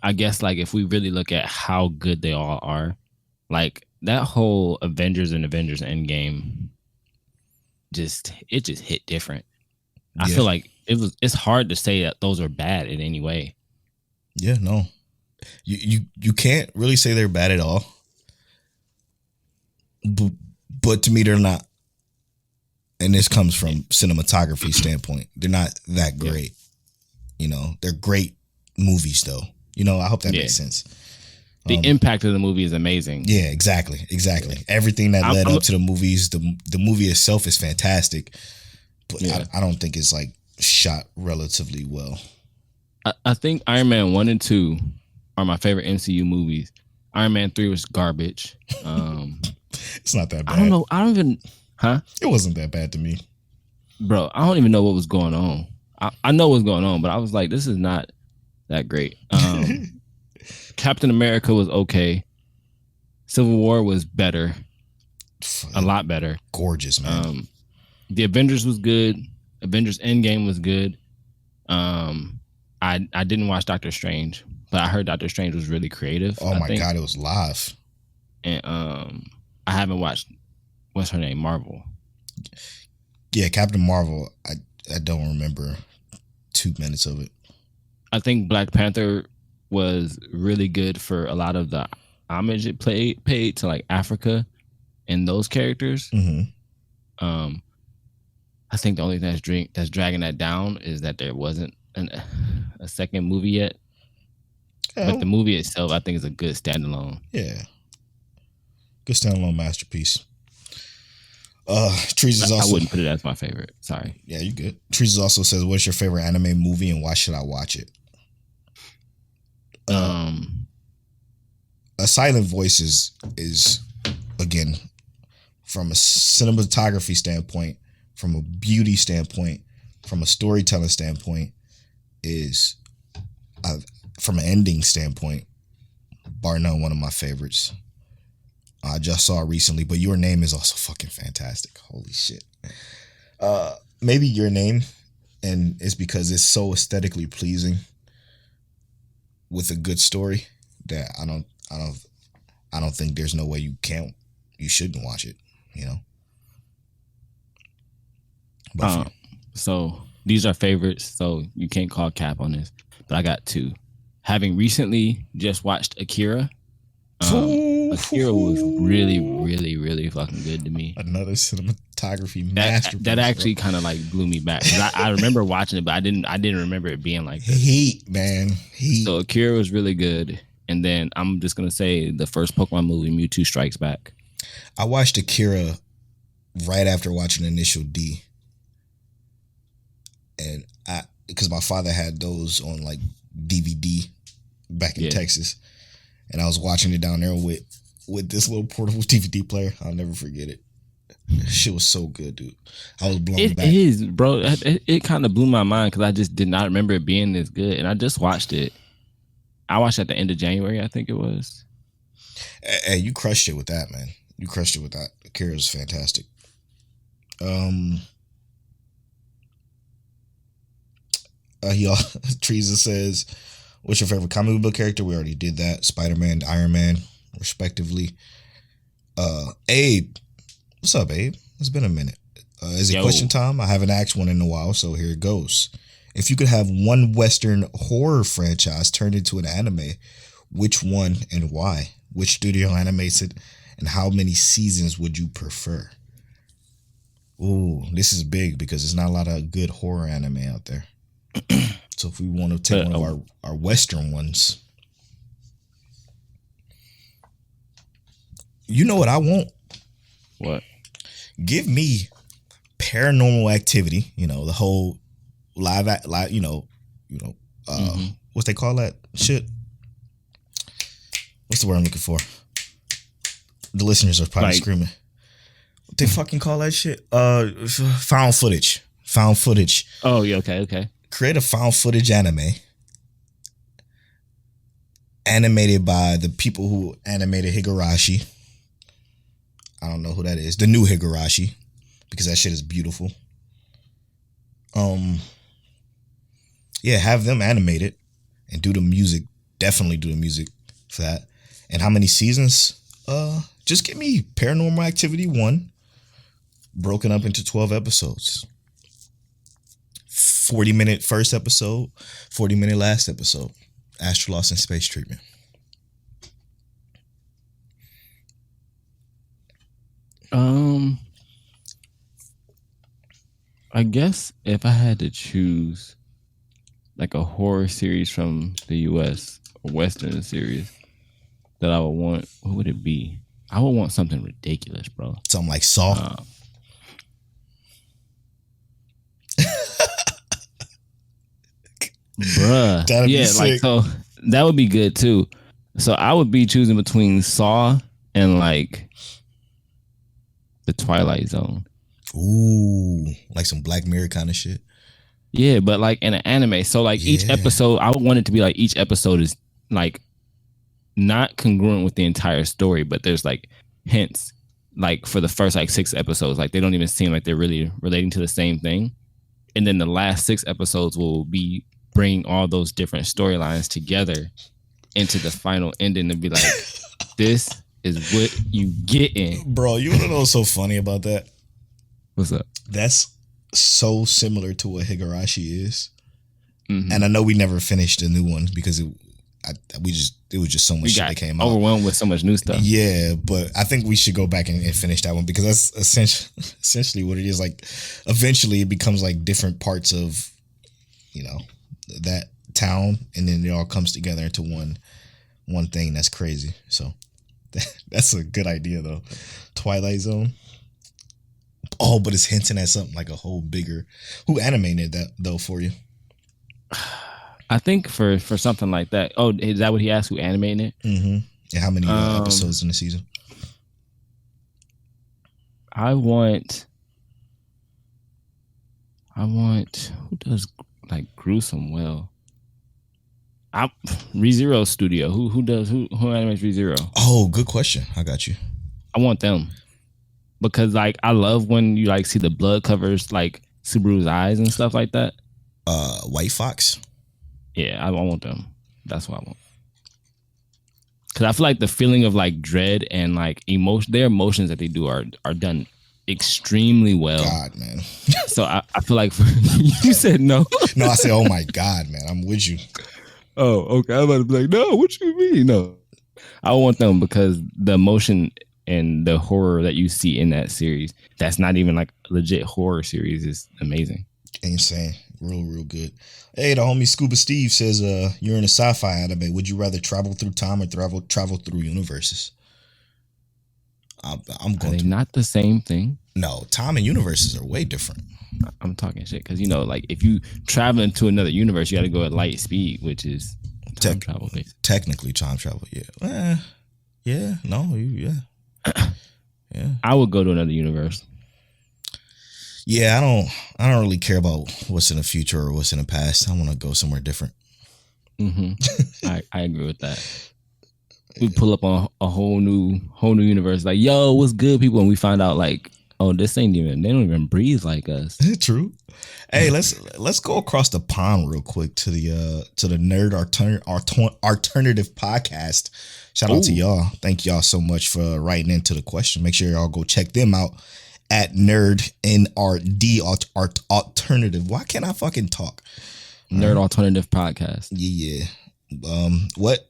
I guess like if we really look at how good they all are, like that whole Avengers and Avengers Endgame, just hit different. I feel like it's hard to say that those are bad in any way. Yeah, no. You can't really say they're bad at all. But to me, they're not. And this comes from cinematography standpoint. They're not that great. You know, they're great movies though. You know, I hope that makes sense. The impact of the movie is amazing. Yeah, exactly. Everything that led up to the movies, the movie itself is fantastic. But I don't think it's like shot relatively well. I think Iron Man 1 and 2 are my favorite MCU movies. Iron Man 3 was garbage. It's not that bad. I don't know. I don't even... Huh? It wasn't that bad to me. Bro, I don't even know what was going on. I know what's going on, but I was like, this is not that great. Captain America was okay. Civil War was better. A lot better. Gorgeous, man. The Avengers was good. Avengers Endgame was good. I didn't watch Doctor Strange, but I heard Doctor Strange was really creative. Oh my God, it was live. And I haven't watched, what's her name, Marvel. Yeah, Captain Marvel. I don't remember 2 minutes of it. I think Black Panther was really good for a lot of the homage it paid to like Africa and those characters. Mm-hmm. I think the only thing that's dragging that down is that there wasn't a second movie yet. But the movie itself, I think, is a good standalone. Yeah, good standalone masterpiece. Trees is also. I wouldn't put it as my favorite. Sorry. Yeah, you good. Trees also says, "What's your favorite anime movie and why should I watch it?" A Silent Voice is again, from a cinematography standpoint, from a beauty standpoint, from a storytelling standpoint, is from an ending standpoint, bar none, one of my favorites. I just saw it recently, but Your Name is also fucking fantastic. Holy shit. Maybe Your Name, and it's because it's so aesthetically pleasing with a good story that I don't think there's no way you shouldn't watch it, you know. But so these are favorites, so you can't call cap on this. But I got two. Having recently just watched Akira. Akira was really, really, really fucking good to me. Another cinematography masterpiece. That actually kind of like blew me back. I remember watching it, but I didn't remember it being like this. Heat, man. Heat. So Akira was really good. And then I'm just gonna say the first Pokemon movie, Mewtwo Strikes Back. I watched Akira right after watching Initial D. And because my father had those on like DVD back in Texas. And I was watching it down there with this little portable DVD player. I'll never forget it. Shit was so good, dude. I was blown back. It is, bro. It kind of blew my mind because I just did not remember it being this good. And I just watched it. I watched it at the end of January, I think it was. Hey, you crushed it with that, man. You crushed it with that. Akira was fantastic. Teresa says, what's your favorite comic book character? We already did that. Spider-Man, Iron Man, respectively. Abe. What's up, Abe? It's been a minute. Is it question time? I haven't asked one in a while, so here it goes. If you could have one Western horror franchise turned into an anime, which one and why? Which studio animates it And how many seasons would you prefer? Ooh, this is big because there's not a lot of good horror anime out there. So if we want to take one of our Western ones, you know what I want? What? Give me Paranormal Activity. You know, the whole live, what's they call that shit? What's the word I'm looking for? The listeners are probably screaming. What they fucking call that shit? Found footage. Found footage. Oh, yeah. Okay. Create a found footage anime animated by the people who animated Higurashi. I don't know who that is. The new Higurashi, because that shit is beautiful. Yeah, have them animate it and do the music. Definitely do the music for that. And how many seasons? Just give me Paranormal Activity 1 broken up into 12 episodes. 40-minute first episode, 40-minute last episode. Astrolost and Space Treatment. I guess if I had to choose like a horror series from the US, a Western series that I would want, what would it be? I would want something ridiculous, bro. Something like Saw. Bruh. That'd be yeah, sick. like so that would be good too. So I would be choosing between Saw and like the Twilight Zone. Ooh, like some Black Mirror kind of shit. Yeah, but like in an anime. So like each episode, I would want it to be like each episode is like not congruent with the entire story, but there's like hints like for the first like 6 episodes. Like they don't even seem like they're really relating to the same thing. And then the last 6 episodes will be bringing all those different storylines together into the final ending and be like, this is what you get in. Bro, you want to know what's so funny about that? What's up? That's so similar to what Higurashi is. Mm-hmm. And I know we never finished the new one because it was just so much shit that came out. Overwhelmed with so much new stuff. Yeah, but I think we should go back and finish that one because that's essentially what it is. Like, eventually it becomes like different parts of, that town, and then it all comes together into one thing. That's crazy. So that's a good idea though. Twilight Zone. Oh, but it's hinting at something like a whole bigger. Who animated that though for you? I think for something like that. Oh, is that what he asked? Who animated it? Mm-hmm. And how many episodes in the season? I want. Who does like gruesome well? ReZero Studio. Who animates ReZero? Oh, good question. I got you. I want them because like I love when you like see the blood covers like Subaru's eyes and stuff like that. White Fox. Yeah, I want them. That's what I want. Because I feel like the feeling of like dread and like their emotions that they do are done extremely well. God, man. So I feel like you said no. No, I said, oh my God, man. I'm with you. Oh, okay. I'm about to be like, no, what you mean? No. I want them because the emotion and the horror that you see in that series, that's not even like a legit horror series, is amazing. Insane. Real good. Hey, the homie Scuba Steve says, you're in a sci-fi anime. Would you rather travel through time or travel through universes? I'm going to. Not the same thing? No, time and universes are way different. I'm talking shit because, like if you travel into another universe, you got to go at light speed, which is time travel. Basically. Technically time travel, yeah. Yeah. I would go to another universe. Yeah, I don't really care about what's in the future or what's in the past. I want to go somewhere different. Mm-hmm. I agree with that. We pull up on a whole new universe. Like, yo, what's good, people? And we find out like, oh, they don't even breathe like us. True. Hey, let's go across the pond real quick to the Nerd Alternative podcast. Shout out to y'all. Thank y'all so much for writing into the question. Make sure y'all go check them out at Nerd NRD Alternative. Why can't I fucking talk? Nerd Alternative podcast. Yeah. What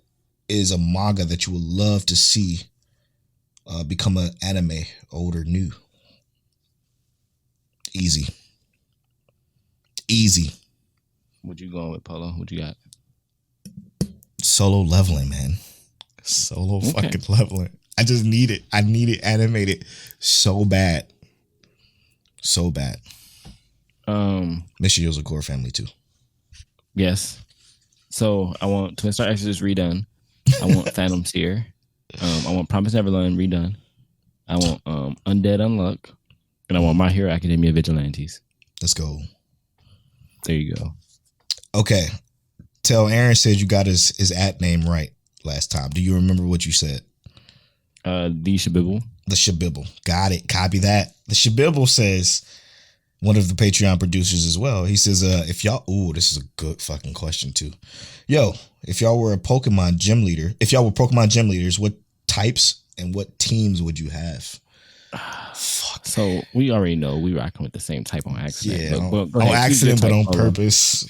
is a manga that you would love to see become an anime, old or new? Easy. What you going with, Polo? What you got? Solo leveling, man. Solo fucking leveling. I just need it. I need it animated so bad. So bad. Mission Yo's a core family too. Yes. So I want Twin Star Exorcist redone. I want Phantom Seer. I want Promise Neverland redone. I want Undead Unluck. And I want My Hero Academia Vigilantes. Let's go. There you go. Okay. Tell Aaron said you got his at name right last time. Do you remember what you said? The Shabibble. The Shabibble. Got it. Copy that. The Shabibble says, one of the Patreon producers as well. He says, if y'all, this is a good fucking question too. Yo, if y'all were a Pokemon gym leader, if y'all were Pokemon gym leaders, what types and what teams would you have? Fuck. So we already know we rocking with the same type on accident. Yeah, but on accident, but on purpose.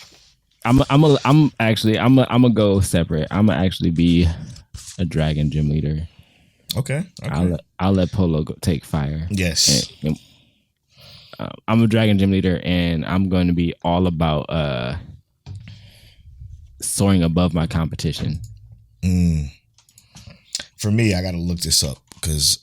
I'm gonna go separate. I'm gonna actually be a dragon gym leader. Okay. I'll let Polo take fire. Yes. And, I'm a dragon gym leader, and I'm going to be all about soaring above my competition. For me, I got to look this up because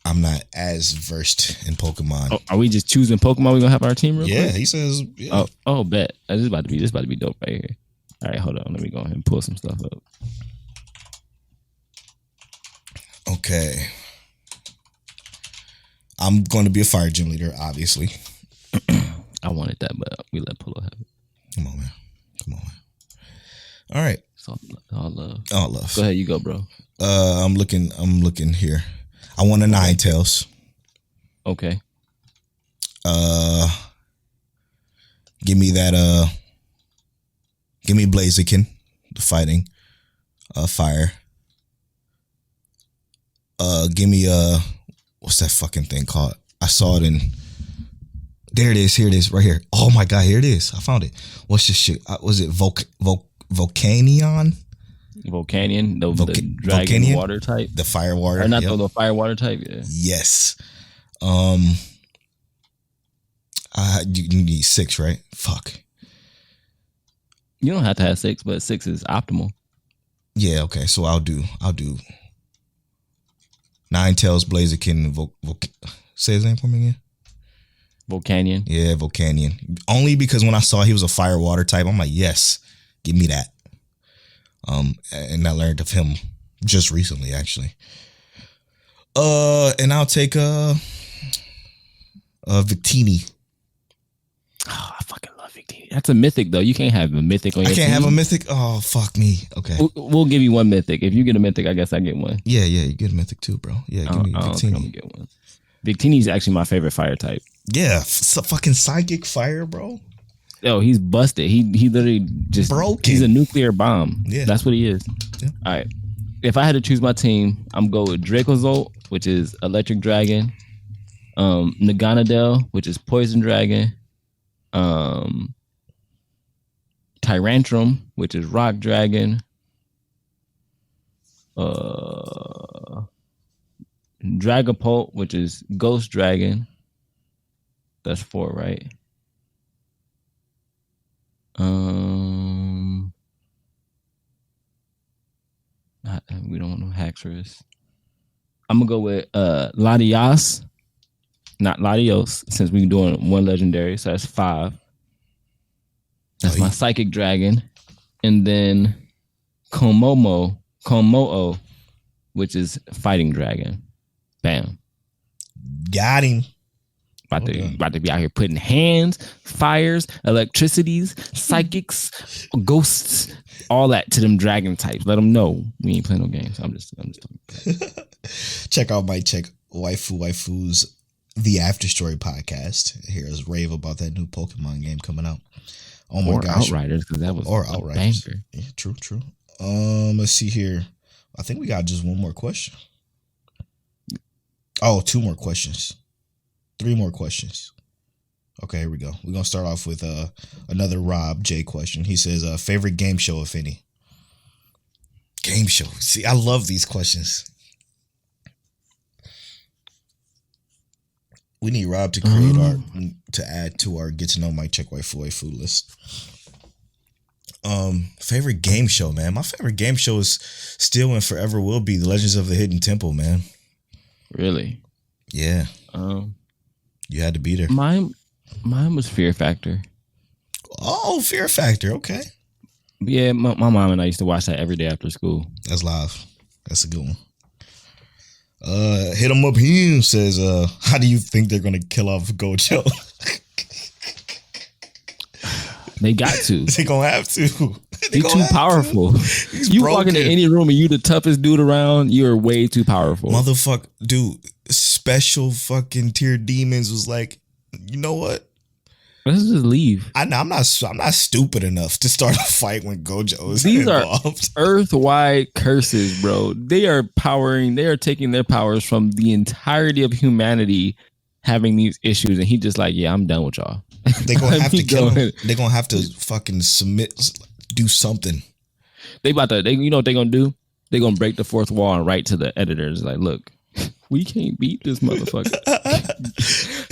I'm not as versed in Pokemon. Oh, are we just choosing Pokemon? We gonna have our team real quick? He says. Yeah. Oh, bet. This is about to be dope right here. All right, hold on. Let me go ahead and pull some stuff up. Okay. I'm going to be a fire gym leader, obviously. I wanted that, but we let Polo have it. Come on, man. All right. It's all love. All love. Go ahead, you go, bro. I'm looking here. I want a Ninetales. Okay. Give me that. Give me Blaziken, the fighting. Fire. Give me what's that fucking thing called? I saw it in. There it is. Here it is. Right here. Oh my god. Here it is. I found it. What's this shit? Was it Volcanion? Volcanion, the dragon Volcanion? water type, The fire water. or not the fire water type. Yeah. Yes. You need 6, right? Fuck. You don't have to have 6, but 6 is optimal. Yeah. Okay. So I'll do Ninetales, Blaziken, say his name for me again. Volcanion. Yeah, Volcanion. Only because when I saw he was a fire water type, I'm like, yes, give me that. And I learned of him just recently, actually. And I'll take Victini. Oh, I fucking love Victini. That's a mythic though. You can't have a mythic on your team. I can't have a mythic. Oh, fuck me. Okay. We'll give you one mythic. If you get a mythic, I guess I get one. Yeah, you get a mythic too, bro. Yeah, give me Victini. I'm gonna get one. Victini's actually my favorite fire type. Yeah, fucking psychic fire, bro. Yo, he's busted. He literally just broken. He's a nuclear bomb. Yeah, that's what he is. Yeah. All right. If I had to choose my team, I'm going with Dracozolt, which is electric dragon. Naganadel, which is poison dragon. Tyrantrum, which is rock dragon. Dragapult, which is ghost dragon. That's 4, right? We don't want no Haxorus. I'm gonna go with Latias, not Latios, since we're doing one legendary, so that's 5. That's my psychic dragon, and then Komomo, which is fighting dragon. Bam, got him. About to be out here putting hands, fires, electricities, psychics, ghosts, all that to them dragon types. Let them know we ain't playing no games. I'm just talking. Check out my Waifu's The After Story podcast. Hear us rave about that new Pokemon game coming out. Oh my gosh. Outriders, because that was Outriders. Banger. Yeah, true. Let's see here. I think we got just one more question. Oh, 2 more questions. 3 more questions. Okay, here we go. We're going to start off with another Rob J question. He says, favorite game show, if any? Game show. See, I love these questions. We need Rob to create to add to our get to know Mike Check Waifu list. Favorite game show, man. My favorite game show is still and forever will be The Legends of the Hidden Temple, man. Really? Yeah. You had to be there. Mine was Fear Factor. Oh, Fear Factor. Okay. Yeah, my mom and I used to watch that every day after school. That's live. That's a good one. Hit him up here says, how do you think they're gonna kill off Gojo? They got to. They gonna have to. He's too powerful. You walk into any room and you the toughest dude around, you're way too powerful. Motherfucker, dude, special fucking tier demons was like, you know what? Let's just leave. I'm not stupid enough to start a fight when Gojo is These involved. Are earth-wide curses, bro. They are taking their powers from the entirety of humanity having these issues, and he just like, yeah, I'm done with y'all. They're gonna have to kill him. They're gonna have to fucking do something. You know what they're gonna do? They're gonna break the fourth wall and write to the editors like, look, we can't beat this motherfucker.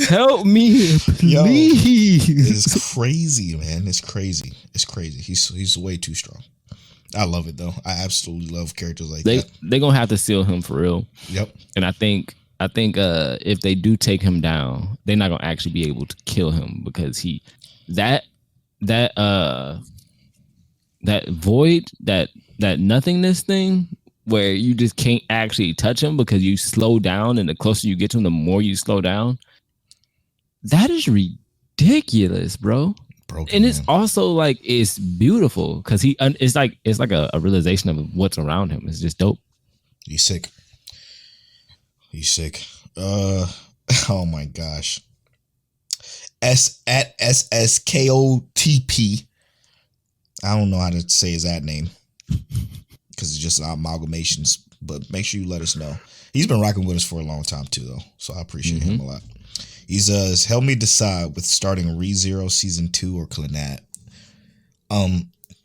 Help me, please. It's crazy, man. It's crazy. He's way too strong. I love it though. I absolutely love characters like that. They're gonna have to seal him for real. Yep. And I think if they do take him down, they're not gonna actually be able to kill him because that void, that nothingness thing where you just can't actually touch him because you slow down, and the closer you get to him, the more you slow down. That is ridiculous, bro. Broken, and it's man. also like it's beautiful because it's like a realization of what's around him. It's just dope. He's sick. Oh my gosh. SSKOTP. I don't know how to say his ad name because it's just amalgamations. But make sure you let us know. He's been rocking with us for a long time too, though. So I appreciate him a lot. He says, "Help me decide with starting ReZero season 2 or Clannad."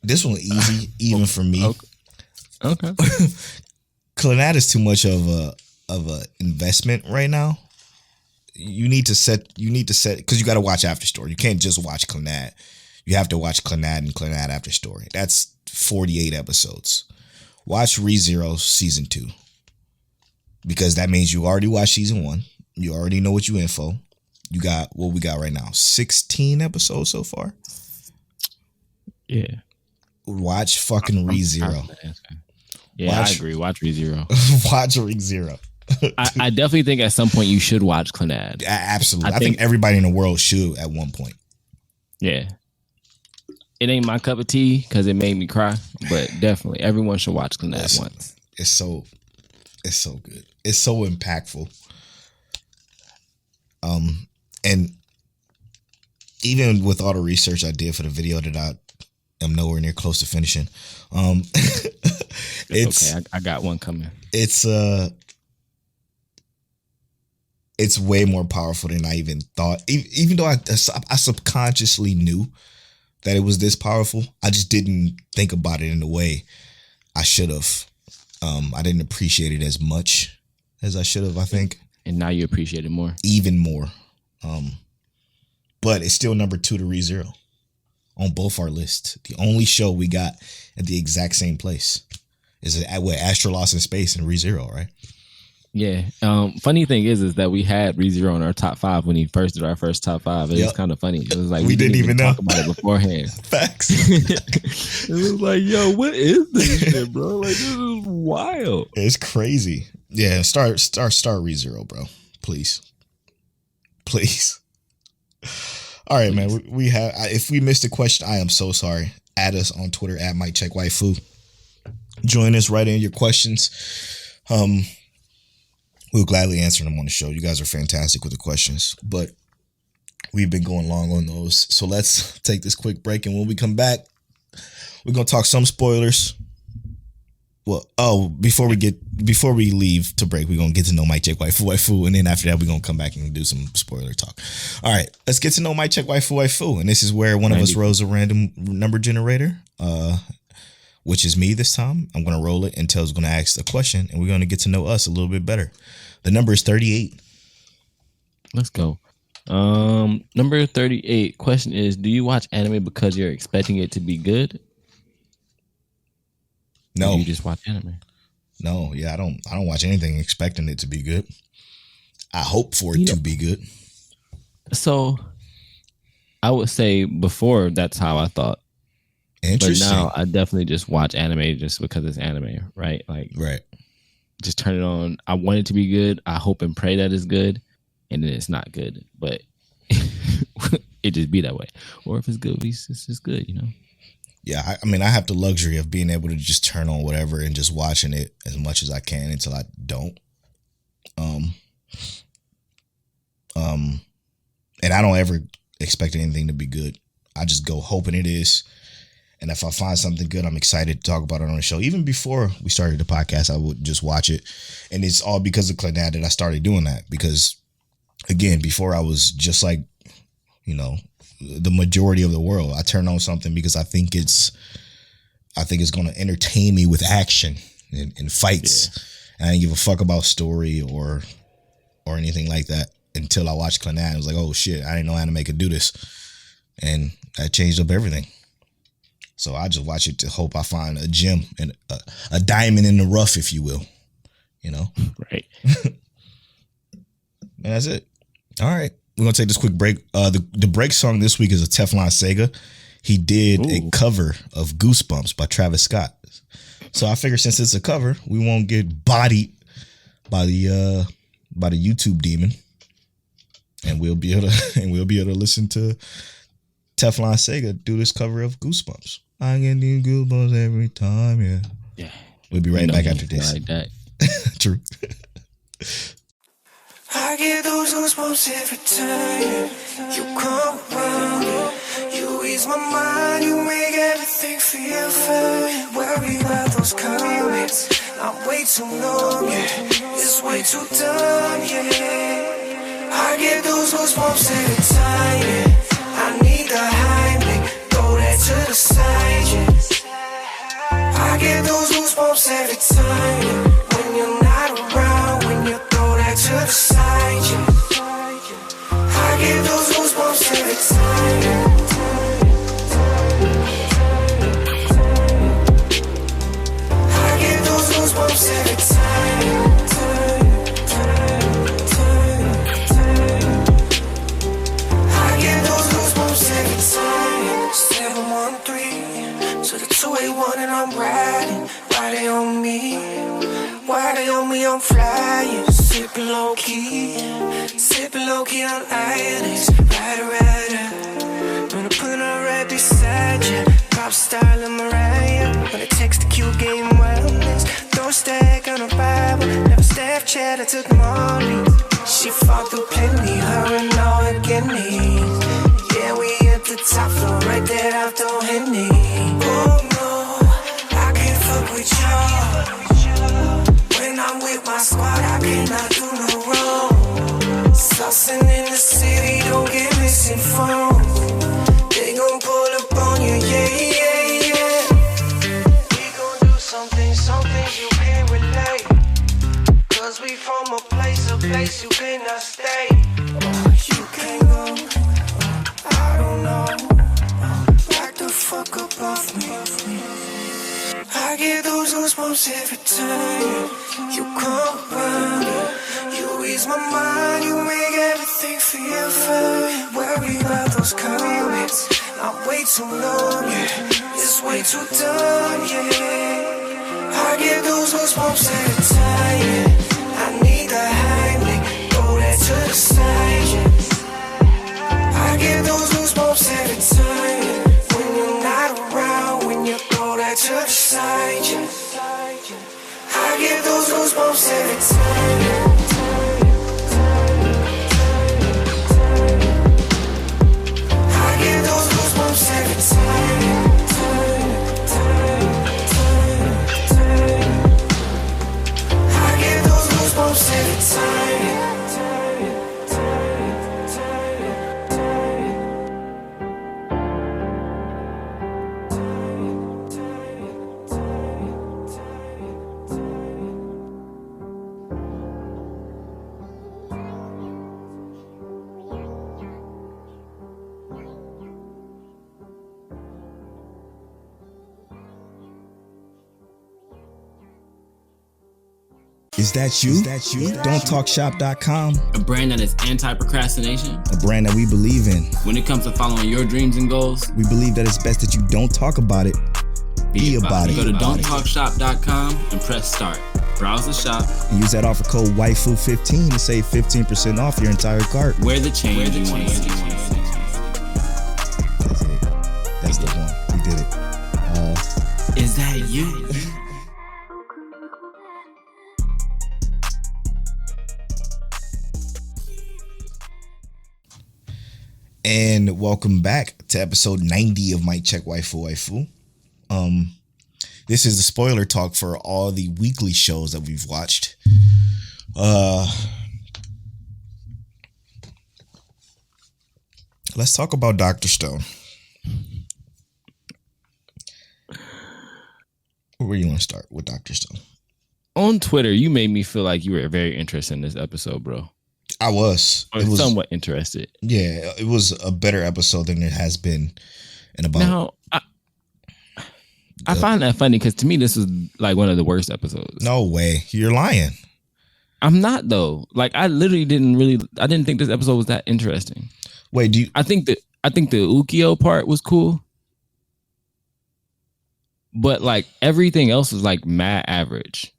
This one easy, even for me. Okay. Clannad is too much of a investment right now. You need to set because you got to watch After Story. You can't just watch Clannad. You have to watch Clannad and Clannad After Story. That's 48 episodes. Watch ReZero season 2 because that means you already watched season 1. You already know what you in for. You got what we got right now. 16 episodes so far. Yeah. Watch fucking ReZero. Yeah, I agree. Watch ReZero. Watch ReZero. I definitely think at some point you should watch Clannad. Absolutely. I think everybody in the world should at one point. Yeah. It ain't my cup of tea because it made me cry, but definitely everyone should watch Clannad once. It's so good. It's so impactful. And even with all the research I did for the video that I am nowhere near close to finishing, it's okay. I got one coming. It's way more powerful than I even thought. Even though I subconsciously knew that it was this powerful, I just didn't think about it in the way I should have. I didn't appreciate it as much as I should have, I think. And now you appreciate it more. Even more. But it's still number 2 to ReZero on both our lists. The only show we got at the exact same place is Astro Lost in Space and ReZero, right? Yeah. Funny thing is that we had ReZero in our top 5 when he first did our first top 5. It was kind of funny. It was like we didn't even talk about it beforehand. Facts. It was like, yo, what is this shit, bro? Like, this is wild. It's crazy. Yeah, start ReZero, bro. Please. All right, man. We have. If we missed a question, I am so sorry. Add us on Twitter at Mike Check Waifu. Join us. Write in your questions. We'll gladly answer them on the show. You guys are fantastic with the questions, but we've been going long on those. So let's take this quick break, and when we come back, we're gonna talk some spoilers. Well, before we leave to break, we're gonna get to know Mike Check Waifu, and then after that, we're gonna come back and do some spoiler talk. All right, let's get to know Mike Check Waifu, and this is where one of us rolls a random number generator, which is me this time. I'm gonna roll it, and Tel's gonna ask a question, and we're gonna get to know us a little bit better. The number is 38. Let's go. Number 38 question is: do you watch anime because you're expecting it to be good? Or No, do you just watch anime? no, yeah, I don't watch anything expecting it to be good. I hope for it You know- to be good. So I would say before that's how I thought. But Interesting. now I definitely just watch anime just because it's anime, right? Like Right. just turn it on. I want it to be good. I hope and pray that it's good, and then it's not good. But it just be that way. Or if it's good, it's just good, you know. Yeah, I mean, I have the luxury of being able to just turn on whatever and just watching it as much as I can until I don't. And I don't ever expect anything to be good. I just go hoping it is. And if I find something good, I'm excited to talk about it on the show. Even before we started the podcast, I would just watch it. And it's all because of Clannad that I started doing that. Because, again, before I was just like, you know, the majority of the world. I turn on something because I think it's going to entertain me with action and fights. Yeah. And I didn't give a fuck about story or anything like that until I watched Clannad. I was like, oh shit, I didn't know anime could do this. And that changed up everything. So I just watch it to hope I find a gem and a diamond in the rough, if you will. You know? Right. And that's it. All right. We're going to take this quick break. The break song this week is a Teflon Sega. He did a cover of Goosebumps by Travis Scott. So I figure since it's a cover, we won't get bodied by the YouTube demon. And we'll be able to listen to Teflon Sega do this cover of Goosebumps. I get these goosebumps every time, yeah. Yeah. We'll be right back after this. Like that. True. I get those goosebumps every time you come around. You ease my mind, you make everything feel fine. Worry about those comments, I'm way too numb, yeah. It's way too dumb, yeah. I get those goosebumps every time, yeah. I need the Heimlich, throw that to the side, yeah. I get those goosebumps every time, yeah. When you're not around, when you throw that to the side, yeah. I get those goosebumps every time, yeah. I get those goosebumps every time, yeah. I get those goosebumps every time. 713 to the 281 and I'm riding. Why they on me? Why they on me? I'm flying, sipping low key on islands. Rider, when I put her right beside you, pop style of Mariah. When it takes the cute game wellness, throw a stack on a Bible, never staff chat. I took Molly. She fought through plenty, her and all again knees. Yeah, we at the top floor, right there after Henny. Oh no, I can't fuck with y'all. When I'm with my squad, I cannot do no wrong. Saucing in the city, don't get misinformed. They gon' pull up on you, yeah. We gon' do some things you can't relate. Cause we from a place you cannot stay. You can't go, I don't know. Back the fuck up off me. I get those goosebumps every time you come around. You ease my mind, you make everything feel fine. Worry about those comments, I'm way too numb, yeah. It's way too dumb, yeah. I get those goosebumps every time, yeah. I need the Heimlich, throw that to the side, yeah. I get those goosebumps every time, yeah. When you're not around, when you throw that to the side, yeah. I get those goosebumps every time, yeah. I get those goosebumps every time, yeah. I get those goosebumps every time, yeah. Is that you? Don'tTalkShop.com. A brand that is anti-procrastination. A brand that we believe in. When it comes to following your dreams and goals, we believe that it's best that you don't talk about it. Be about it. Go to Don'tTalkShop.com and press start. Browse the shop. And use that offer code WIFU15 to save 15% off your entire cart. Wear the change you want to see. That's it. That's the one. We did it. Is that you? And welcome back to episode 90 of Mic Check Waifu. This is the spoiler talk for all the weekly shows that we've watched. Let's talk about Dr. Stone. Where you want to start with Dr. Stone? On Twitter, you made me feel like you were very interested in this episode, bro. I was. It was somewhat interested. Yeah, it was a better episode than it has been in about. Now, I find that funny because to me, this was like one of the worst episodes. No way. You're lying. I'm not, though. Like, I didn't think this episode was that interesting. Wait, I think the Ukyo part was cool. But like everything else was like mad average.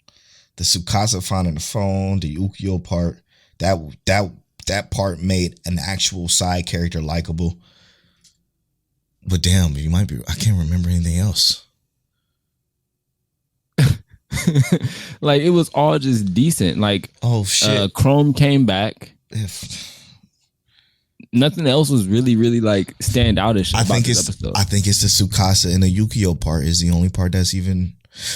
The Tsukasa finding the phone, the Ukyo part, that part made an actual side character likable. But damn, you might be. I can't remember anything else. Like it was all just decent. Like oh shit, Chrome came back. Nothing else was really like stand outish. I think it's the Tsukasa and the Yukio part is the only part that's even.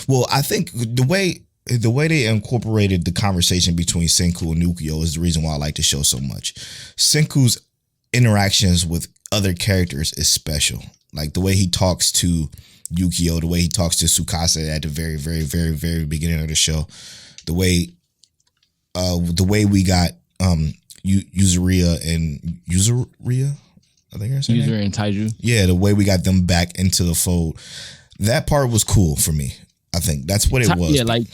Well, I think the way they incorporated the conversation between Senku and Yukio is the reason why I like the show so much. Senku's interactions with other characters is special. Like the way he talks to Yukio, the way he talks to Tsukasa at the very, very, very, very beginning of the show, the way we got Yuzuria, I think that's her name. And Taiju. Yeah, the way we got them back into the fold, that part was cool for me. I think that's what it was. Yeah, like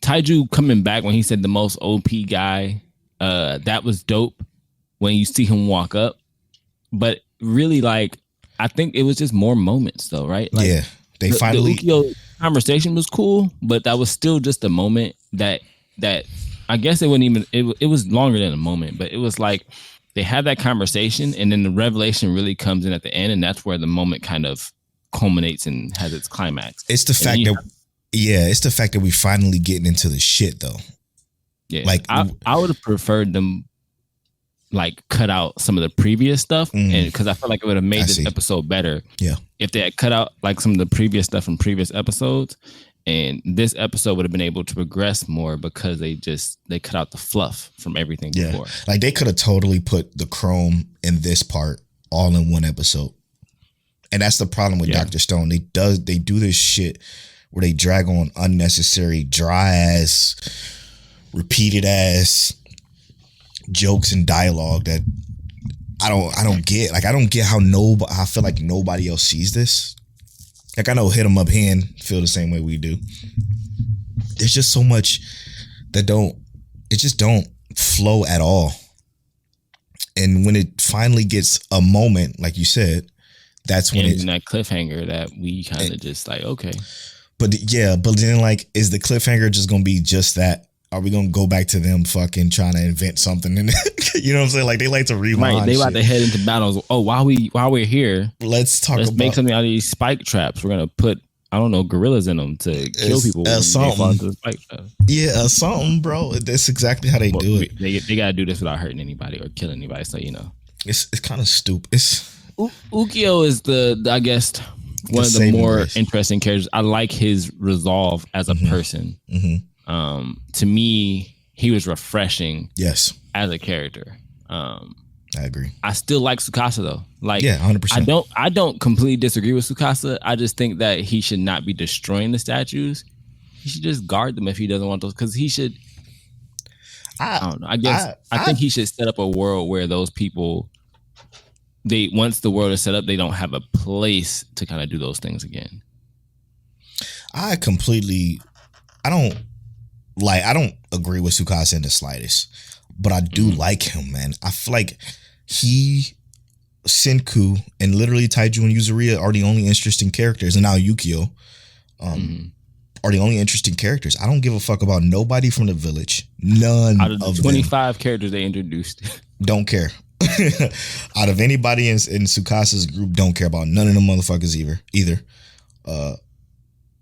Taiju coming back when he said the most OP guy, that was dope when you see him walk up. But really, like, I think it was just more moments though, right? Like, yeah, the Ukyo conversation was cool, but that was still just a moment that I guess it wasn't even, it was longer than a moment, but it was like they had that conversation and then the revelation really comes in at the end, and that's where the moment kind of culminates and has its climax. It's the fact it's the fact that we finally getting into the shit though. Yeah, like I would have preferred them like cut out some of the previous stuff, and because I feel like it would have made this episode better. Yeah, if they had cut out like some of the previous stuff from previous episodes. And this episode would have been able to progress more because they cut out the fluff from everything before. Like they could have totally put the Chrome in this part all in one episode. And that's the problem with Dr. Stone. They do this shit where they drag on unnecessary, dry ass, repeated ass jokes and dialogue that I don't get. Like I don't get how I feel like nobody else sees this. Like I know Hit 'em Up Hand feel the same way we do. There's just so much that don't flow at all. And when it finally gets a moment, like you said, that's when it's that cliffhanger that we kind of just like, okay. But then like, is the cliffhanger just gonna be just that? Are we gonna go back to them fucking trying to invent something? And you know what I'm saying? Like they like to rewind. Right, they about to head into battles. Oh, while we're here, let's make something out of these spike traps. We're gonna put gorillas in them to kill people. Something. Yeah, something, bro. That's exactly how they do it. They gotta do this without hurting anybody or killing anybody. So it's kind of stupid. Ukyo is I guess one of the more interesting characters. I like his resolve as a person. Mm-hmm. To me, he was refreshing. Yes, as a character. I agree. I still like Tsukasa though. Like, 100%. I don't completely disagree with Tsukasa. I just think that he should not be destroying the statues. He should just guard them if he doesn't want those. Because he should. I don't know. I think he should set up a world where those people, once the world is set up, they don't have a place to kind of do those things again. like, I don't agree with Tsukasa in the slightest, but I do like him, man. I feel like he, Senku, and literally Taiju and Yuzuriya are the only interesting characters, and now Yukio are the only interesting characters. I don't give a fuck about nobody from the village. None out of the of 25 characters they introduced. Don't care. Out of anybody in Tsukasa's group, don't care about none of them motherfuckers either.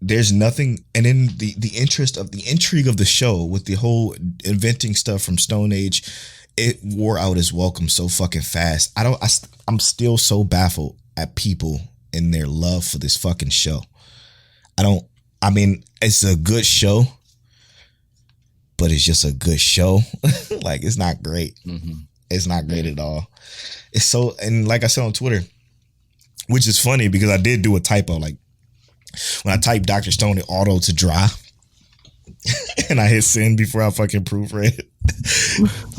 There's nothing, and then the intrigue of the show with the whole inventing stuff from Stone Age, it wore out its welcome so fucking fast. I'm still so baffled at people and their love for this fucking show. I mean, it's a good show, but it's just a good show. Like, it's not great. It's not great at all. It's so, and like I said on Twitter, which is funny because I did do a typo. Like, when I typed Dr. Stone, it auto to dry. And I hit send before I fucking proofread.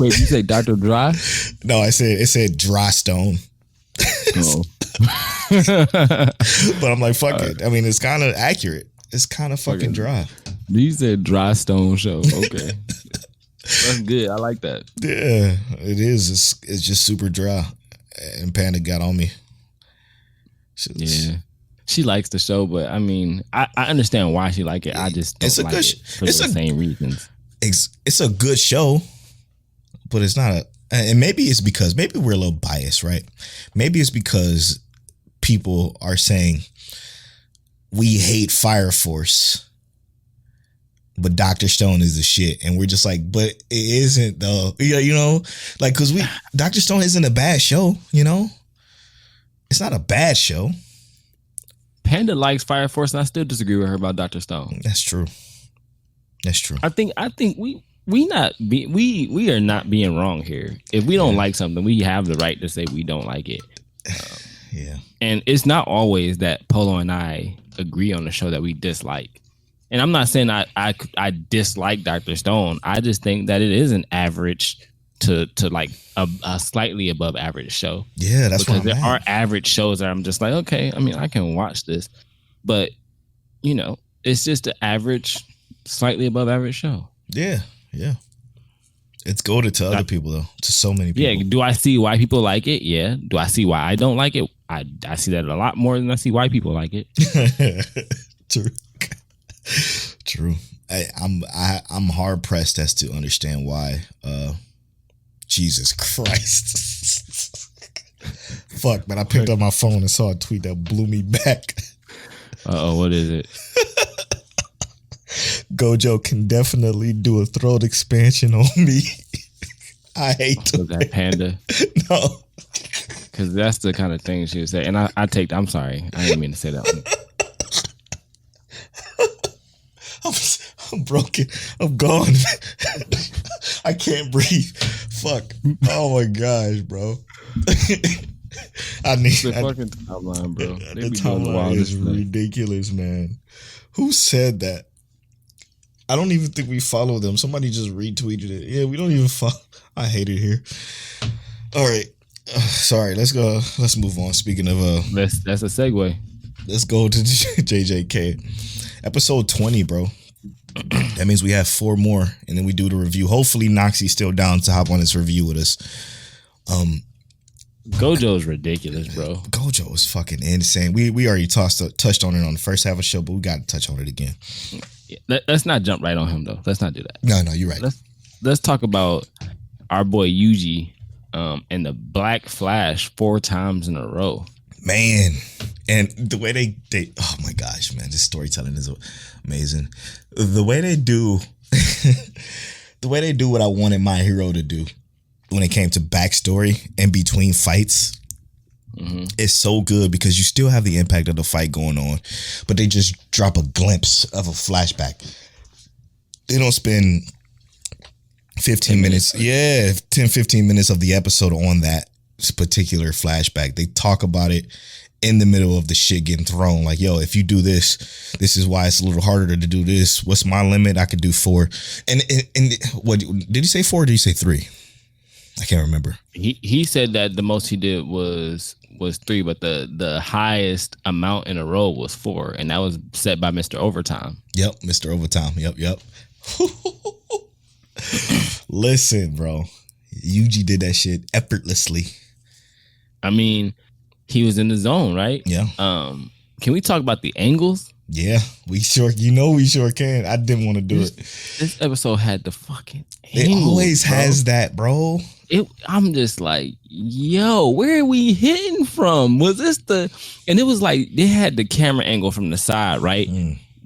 Wait, you say Dr. Dry? No, it said dry stone. Oh. But I'm like, fuck it. I mean, it's kind of accurate. It's kind of fucking dry. You said Dry Stone Show. Okay. That's good. I like that. Yeah, it is. It's just super dry. And Panda got on me. Yeah. She likes the show, but I mean, I understand why she like it. I just don't like it for the same reasons. It's a good show, but it's not a. And maybe it's because maybe we're a little biased, right? Maybe it's because people are saying we hate Fire Force, but Dr. Stone is the shit, and we're just like, but it isn't though. Yeah, you know, like because Dr. Stone isn't a bad show. You know, it's not a bad show. Panda likes Fire Force, and I still disagree with her about Dr. Stone. That's true. That's true. I think we are not being wrong here. If we don't like something, we have the right to say we don't like it. Yeah. And it's not always that Polo and I agree on the show that we dislike. And I'm not saying I dislike Dr. Stone. I just think that it is an average to like a slightly above average show. Yeah, that's because what there are average shows that I'm just like, okay, I mean, I can watch this, but you know, it's just an average, slightly above average show. Yeah, yeah. It's goated to other people though, to so many people. Yeah. Do I see why people like it? Yeah. Do I see why I don't like it? I see that a lot more than I see why people like it. True. I'm hard pressed as to understand why. Jesus Christ. Fuck, man. I picked up my phone and saw a tweet that blew me back. What is it? Gojo can definitely do a throat expansion on me. I hate that Panda. No. Because that's the kind of thing she would say. And I'm sorry. I didn't mean to say that one. I'm broken. I'm gone. I can't breathe. Fuck. Oh my gosh, bro. I need the fucking timeline, bro. The timeline is ridiculous, man. Who said that? I don't even think we follow them. Somebody just retweeted it. Yeah, we don't even follow. I hate it here. All right. Sorry. Let's go. Let's move on. Speaking of that's a segue. Let's go to JJK. Episode 20, bro. That means we have 4 more, and then we do the review. Hopefully, Noxie's still down to hop on this review with us. Gojo's ridiculous, bro. Gojo is fucking insane. We already touched on it on the first half of the show, but we got to touch on it again. Yeah, let's not jump right on him though. Let's not do that. No, you're right. Let's talk about our boy Yuji and the Black Flash 4 times in a row. Man, and the way they oh my gosh, man, this storytelling is amazing. The way they do what I wanted my hero to do when it came to backstory and between fights is so good because you still have the impact of the fight going on, but they just drop a glimpse of a flashback. They don't spend 15 minutes. 10-15 minutes of the episode on that particular flashback. They talk about it in the middle of the shit getting thrown. Like, yo, if you do this is why it's a little harder to do this. What's my limit? I could do 4. And what did you say 4 or did you say 3? I can't remember. He said that the most he did was 3, but the highest amount in a row was 4, and that was set by Mr. Overtime. Yep, Mr. Overtime. Yep. Listen, bro. Yuji did that shit effortlessly. I mean, he was in the zone, right? Yeah. Can we talk about the angles? Yeah, we sure can. I didn't want to do it. This episode had the fucking It angles, always bro. has that, bro. I'm just like, yo, where are we hitting from? Was this and it was like they had the camera angle from the side, right?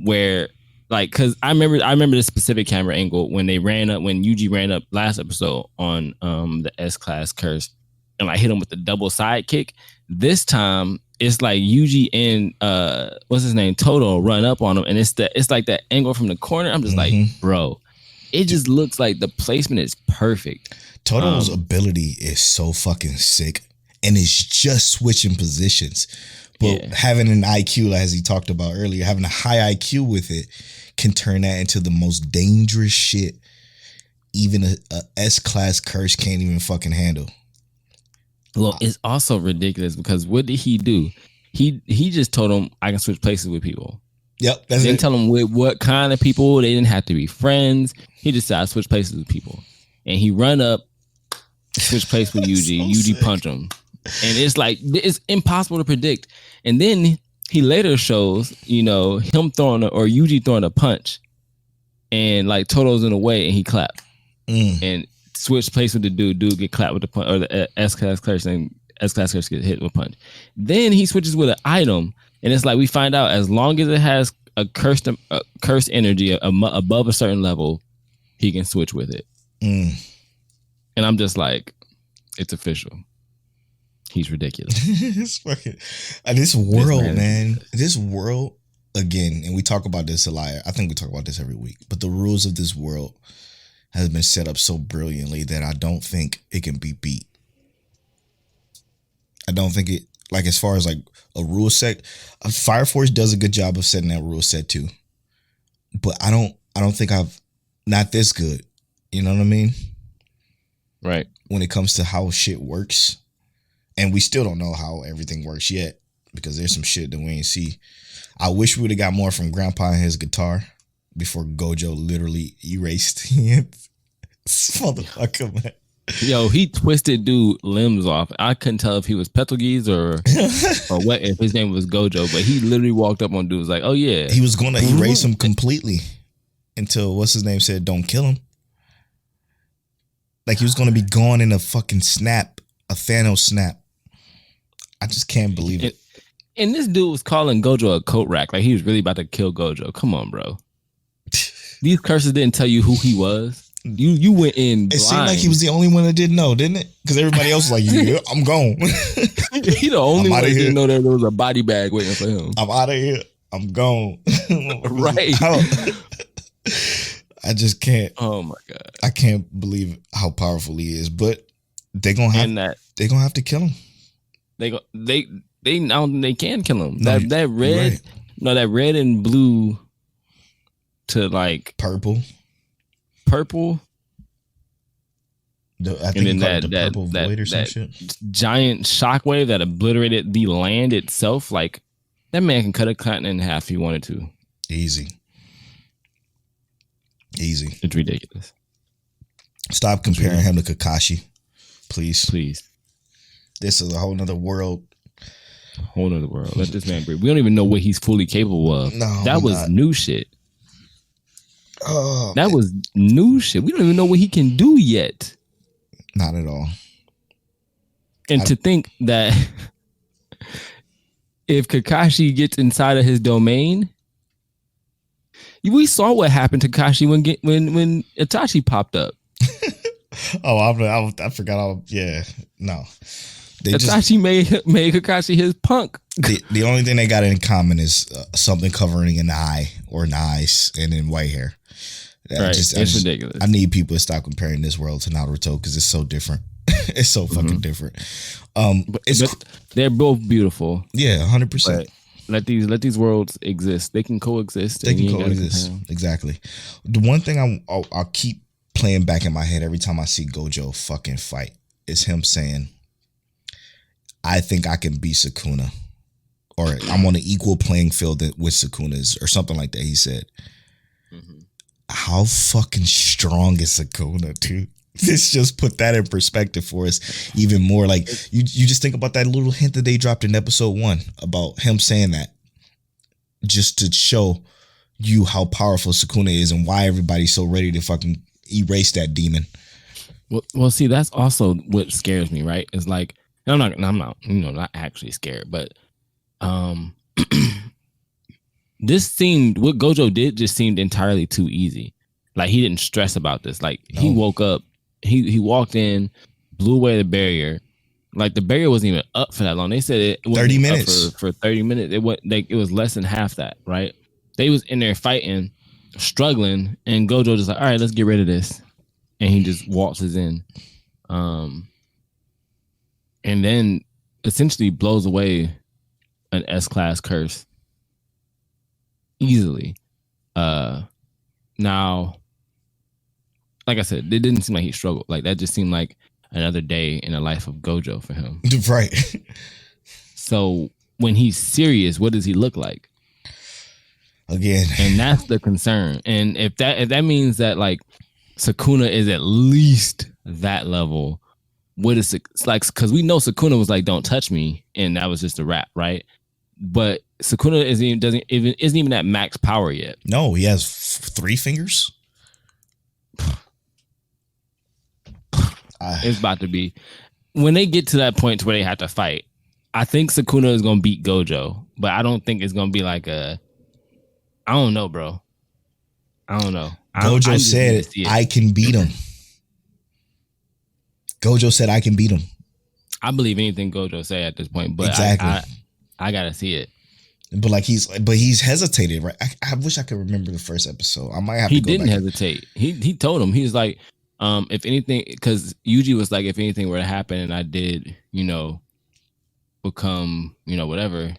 Where like, cause I remember the specific camera angle when Yuji ran up last episode on the S-Class curse and like hit him with the double side kick. This time it's like Yuji and what's his name, Toto, run up on him, and it's like that angle from the corner. I'm just like, bro, it just looks like the placement is perfect. Toto's ability is so fucking sick, and it's just switching positions. But having an IQ, as he talked about earlier, having a high IQ with it can turn that into the most dangerous shit even a S-Class curse can't even fucking handle. Well, it's also ridiculous because what did he do? He just told him I can switch places with people. Yep. They didn't tell him with what kind of people. They didn't have to be friends. He just said I switch places with people. And he run up, switch place with Yuji. So Yuji punch him. And it's like, it's impossible to predict. And then he later shows, him throwing or Yuji throwing a punch. And like Toto's in the way and he clapped. And switch place with the dude get clapped with the punch, or the S-Class curse, and S-Class curse get hit with a punch. Then he switches with an item, and it's like we find out as long as it has a cursed energy above a certain level, he can switch with it. And I'm just like, it's official. He's ridiculous. It's fucking, this world, man. This world, again, and we talk about this a lot. I think we talk about this every week, but the rules of this world has been set up so brilliantly that I don't think it can be beat. I don't think it, like, as far as like a rule set, Fire Force does a good job of setting that rule set too. But I don't think I've, not this good. You know what I mean? Right. When it comes to how shit works. And we still don't know how everything works yet because there's some shit that we ain't see. I wish we would have got more from Grandpa and his guitar before Gojo literally erased this motherfucker, man. Yo, he twisted dude limbs off. I couldn't tell if he was Petelgeuse or what, if his name was Gojo, but he literally walked up on dude was like, oh yeah. He was going to erase him completely until what's his name said, don't kill him. Like he was going to be gone in a fucking snap, a Thanos snap. I just can't believe it. And this dude was calling Gojo a coat rack. Like he was really about to kill Gojo. Come on, bro. These curses didn't tell you who he was. You went in blind. It seemed like he was the only one that didn't know, didn't it? Because everybody else was like, yeah, I'm gone. He the only one that didn't know that there was a body bag waiting for him. I'm out of here. I'm gone. Right. I just can't. Oh my God. I can't believe how powerful he is. But they're gonna have to kill him. They now they can kill him. No, that red, right. No, that red and blue to like purple. I think and then that purple void or some shit. Giant shockwave that obliterated the land itself. Like that man can cut a continent in half if he wanted to. Easy. It's ridiculous. Stop comparing him to Kakashi, please. This is a whole nother world. Let this man breathe. We don't even know what he's fully capable of. No, that was new shit. Oh, that was new shit. We don't even know what he can do yet. Not at all. And to think that if Kakashi gets inside of his domain, we saw what happened to Kakashi when Itachi popped up. I forgot. No. Itachi made Kakashi his punk. The only thing they got in common is something covering an eye or an eyes and then white hair. Right. It's ridiculous. I need people to stop comparing this world to Naruto because it's so different. It's so fucking different. But they're both beautiful. Yeah, 100%. Let these worlds exist. They can coexist. They can coexist. Exactly. The one thing I'll keep playing back in my head every time I see Gojo fucking fight is him saying, I think I can beat Sukuna, or I'm on an equal playing field with Sukuna's, or something like that. He said, how fucking strong is Sukuna, dude? This just put that in perspective for us even more. Like you just think about that little hint that they dropped in episode 1 about him saying that, just to show you how powerful Sukuna is and why everybody's so ready to fucking erase that demon. Well, see, that's also what scares me, right? It's like, and I'm not, not actually scared, but this seemed, what Gojo did just seemed entirely too easy. Like he didn't stress about this. Like he woke up, he walked in, blew away the barrier. Like the barrier wasn't even up for that long. They said it 30 minutes for 30 minutes. It was less than half that, right? They was in there fighting, struggling, and Gojo just like, all right, let's get rid of this. And he just waltzes in. And then essentially blows away an S-class curse easily. Now, like I said, it didn't seem like he struggled. Like that just seemed like another day in the life of Gojo for him. Right. So when he's serious, what does he look like? Again. And that's the concern. And if that means that like Sukuna is at least that level, what is it like? Because we know Sukuna was like, "Don't touch me," and that was just a rap, right? But Sukuna isn't even at max power yet. No, he has 3 fingers. It's about to be when they get to that point to where they have to fight. I think Sukuna is gonna beat Gojo, but I don't think it's gonna be like a. I don't know, bro. I don't know. Gojo said, "I can beat him." Gojo said, "I can beat him." I believe anything Gojo say at this point, but exactly. I gotta see it. But like he's hesitated, right? I wish I could remember the first episode. I might have. He to go didn't back. hesitate. He told him, he's like, if anything, because Yuji was like, if anything were to happen and I did, become, whatever,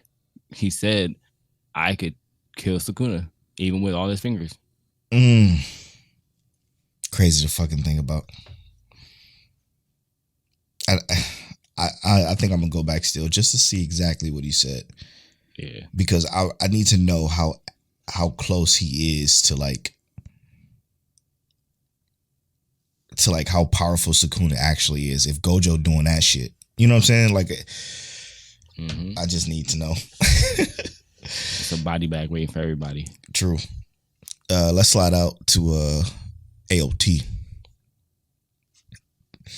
he said I could kill Sukuna even with all his fingers. Crazy to fucking think about. I think I'm gonna go back still just to see exactly what he said. Yeah, because I need to know how close he is to how powerful Sukuna actually is. If Gojo doing that shit, you know what I'm saying? Like, I just need to know. It's a body bag waiting for everybody. True. Let's slide out to AOT.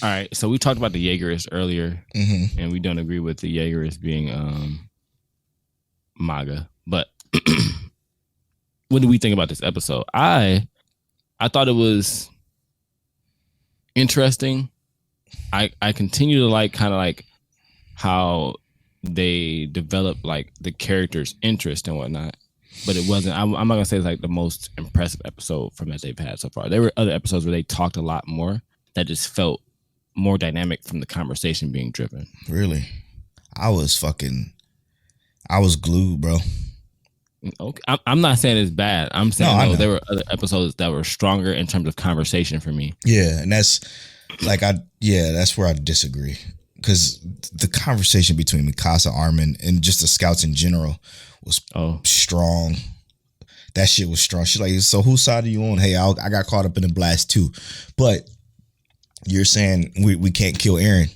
All right, so we talked about the Jaegerist earlier, and we don't agree with the Jaegerist being MAGA. But what do we think about this episode? I thought it was interesting. I continue to like kind of like how they develop like the characters' interest and whatnot. But it wasn't. I'm not gonna say it's like the most impressive episode from that they've had so far. There were other episodes where they talked a lot more that just felt more dynamic from the conversation being driven. Really, I was glued, bro. Okay, I'm not saying it's bad. I'm saying there were other episodes that were stronger in terms of conversation for me. Yeah, and that's like that's where I disagree, because the conversation between Mikasa, Armin, and just the scouts in general was strong. That shit was strong. She's like, so whose side are you on? Hey, I got caught up in the blast too, but you're saying we can't kill Eren.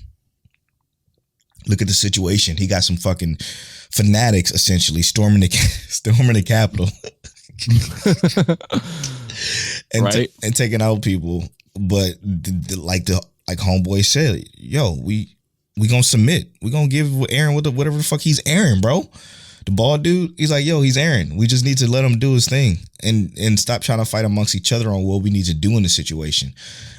Look at the situation. He got some fucking fanatics essentially storming the Capitol and, right? And taking out people. But like homeboy said, yo, we gonna submit. We gonna give Eren whatever the fuck he's Eren, bro. The bald dude, he's like, yo, he's Eren. We just need to let him do his thing and stop trying to fight amongst each other on what we need to do in the situation.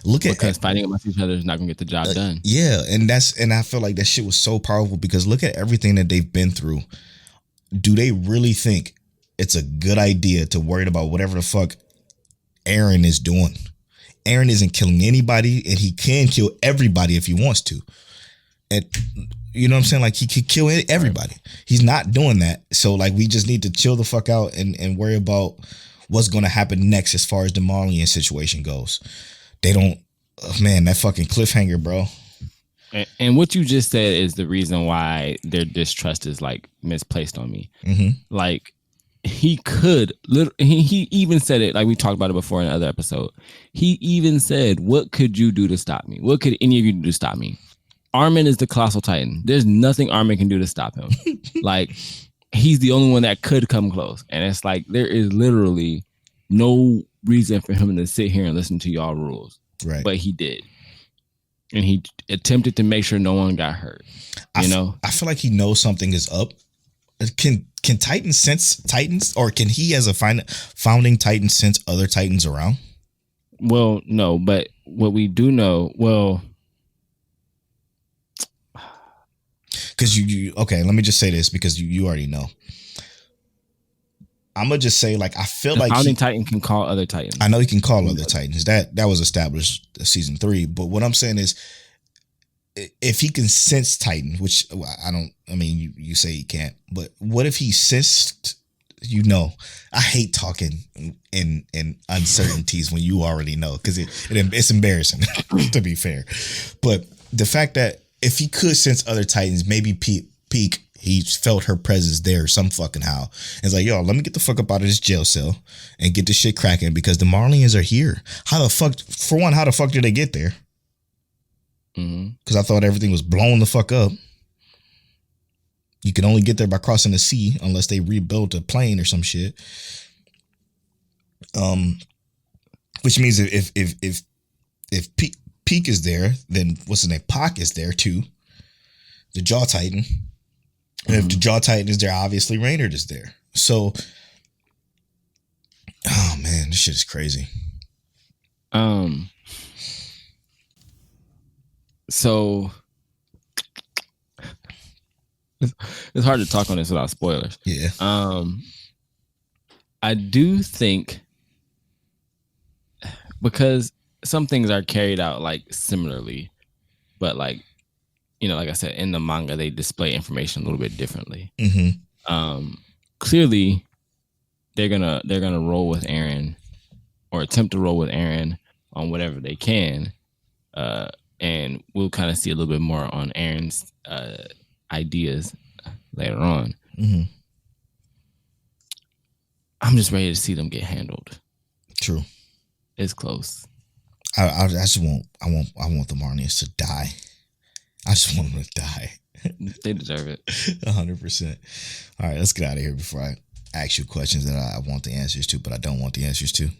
Because fighting amongst each other is not gonna get the job done. Yeah, and I feel like that shit was so powerful, because look at everything that they've been through. Do they really think it's a good idea to worry about whatever the fuck Eren is doing? Eren isn't killing anybody, and he can kill everybody if he wants to. And you know what I'm saying? Like, he could kill everybody. He's not doing that. So like, we just need to chill the fuck out and worry about what's going to happen next as far as the Marlian situation goes. They don't, man, that fucking cliffhanger, bro. And what you just said is the reason why their distrust is like misplaced on me. Like, he could. He even said it, like we talked about it before in another episode. He even said, "What could you do to stop me? What could any of you do to stop me?" Armin is the colossal titan. There's nothing Armin can do to stop him. Like, he's the only one that could come close, and it's like there is literally no reason for him to sit here and listen to y'all rules. Right. But he did. And he attempted to make sure no one got hurt. I feel like he knows something is up. Can Titans sense Titans, or can he, as a founding Titan, sense other Titans around? Well, no, but what we do know, because you okay, let me just say this because you already know. I'm gonna just say, like, I feel like founding Titan can call other Titans. I know he can call other Titans. That was established season 3. But what I'm saying is, if he can sense Titan, which you say he can't, but what if he sensed? I hate talking in uncertainties when you already know, because it's embarrassing to be fair. But the fact that if he could sense other Titans, maybe Peak. He felt her presence there some fucking how. It's like, yo, let me get the fuck up out of this jail cell and get this shit cracking, because the Marlians are here. How the fuck did they get there? Because I thought everything was blown the fuck up. You can only get there by crossing the sea unless they rebuilt a plane or some shit. Which means if Peak is there, then what's his name? Pac is there too. The Jaw Titan. And if the Jaw Titan is there, obviously Reynard is there. So, oh man, this shit is crazy. So it's hard to talk on this without spoilers. Yeah. I do think, because some things are carried out like similarly, but like, like I said, in the manga, they display information a little bit differently. Clearly, they're gonna roll with Eren, or attempt to roll with Eren on whatever they can, and we'll kind of see a little bit more on Eren's ideas later on. I'm just ready to see them get handled. True. It's close. I want the Marnians to die. I just want them to die. They deserve it. 100%. All right, let's get out of here before I ask you questions that I want the answers to, but I don't want the answers to.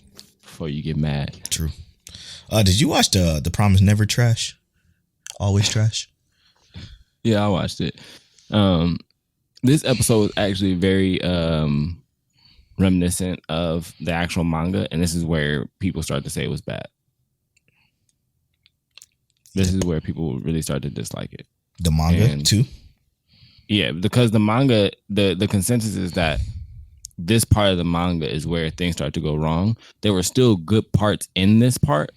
Before you get mad. True. Did you watch the Promise Never Trash? Always Trash? Yeah, I watched it. This episode was actually very reminiscent of the actual manga, and this is where people start to say it was bad. This is where people really start to dislike it. The manga too? Yeah, because the manga, the consensus is that this part of the manga is where things start to go wrong. There were still good parts in this part,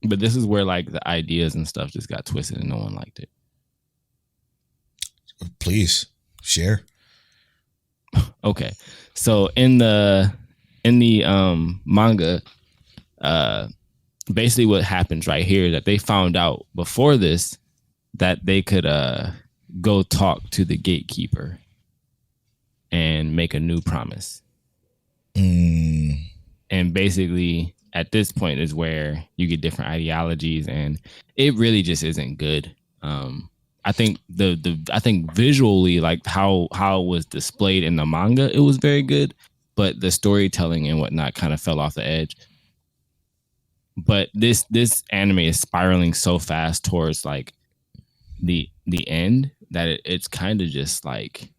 but this is where like the ideas and stuff just got twisted and no one liked it. Please share. Okay, so in the manga, basically what happens right here is that they found out before this that they could go talk to the gatekeeper and make a new promise. And basically at this point is where you get different ideologies, and it really just isn't good. I think I think visually, like how it was displayed in the manga, it was very good, but the storytelling and whatnot kind of fell off the edge. But this anime is spiraling so fast towards like the end that it's kind of just like,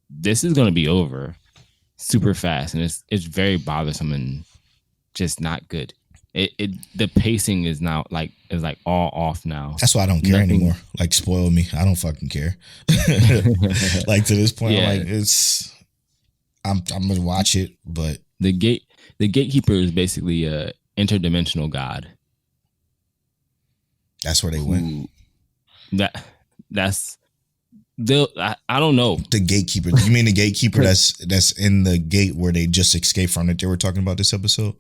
this is going to be over super fast, and it's very bothersome and just not good. The pacing is now like all off now. That's why I don't care anymore. Like, spoil me. I don't fucking care. Like, to this point, yeah. I'm gonna watch it, but the gatekeeper is basically a interdimensional god. That's where they went. I don't know. The gatekeeper. You mean the gatekeeper that's in the gate where they just escaped from that they were talking about this episode?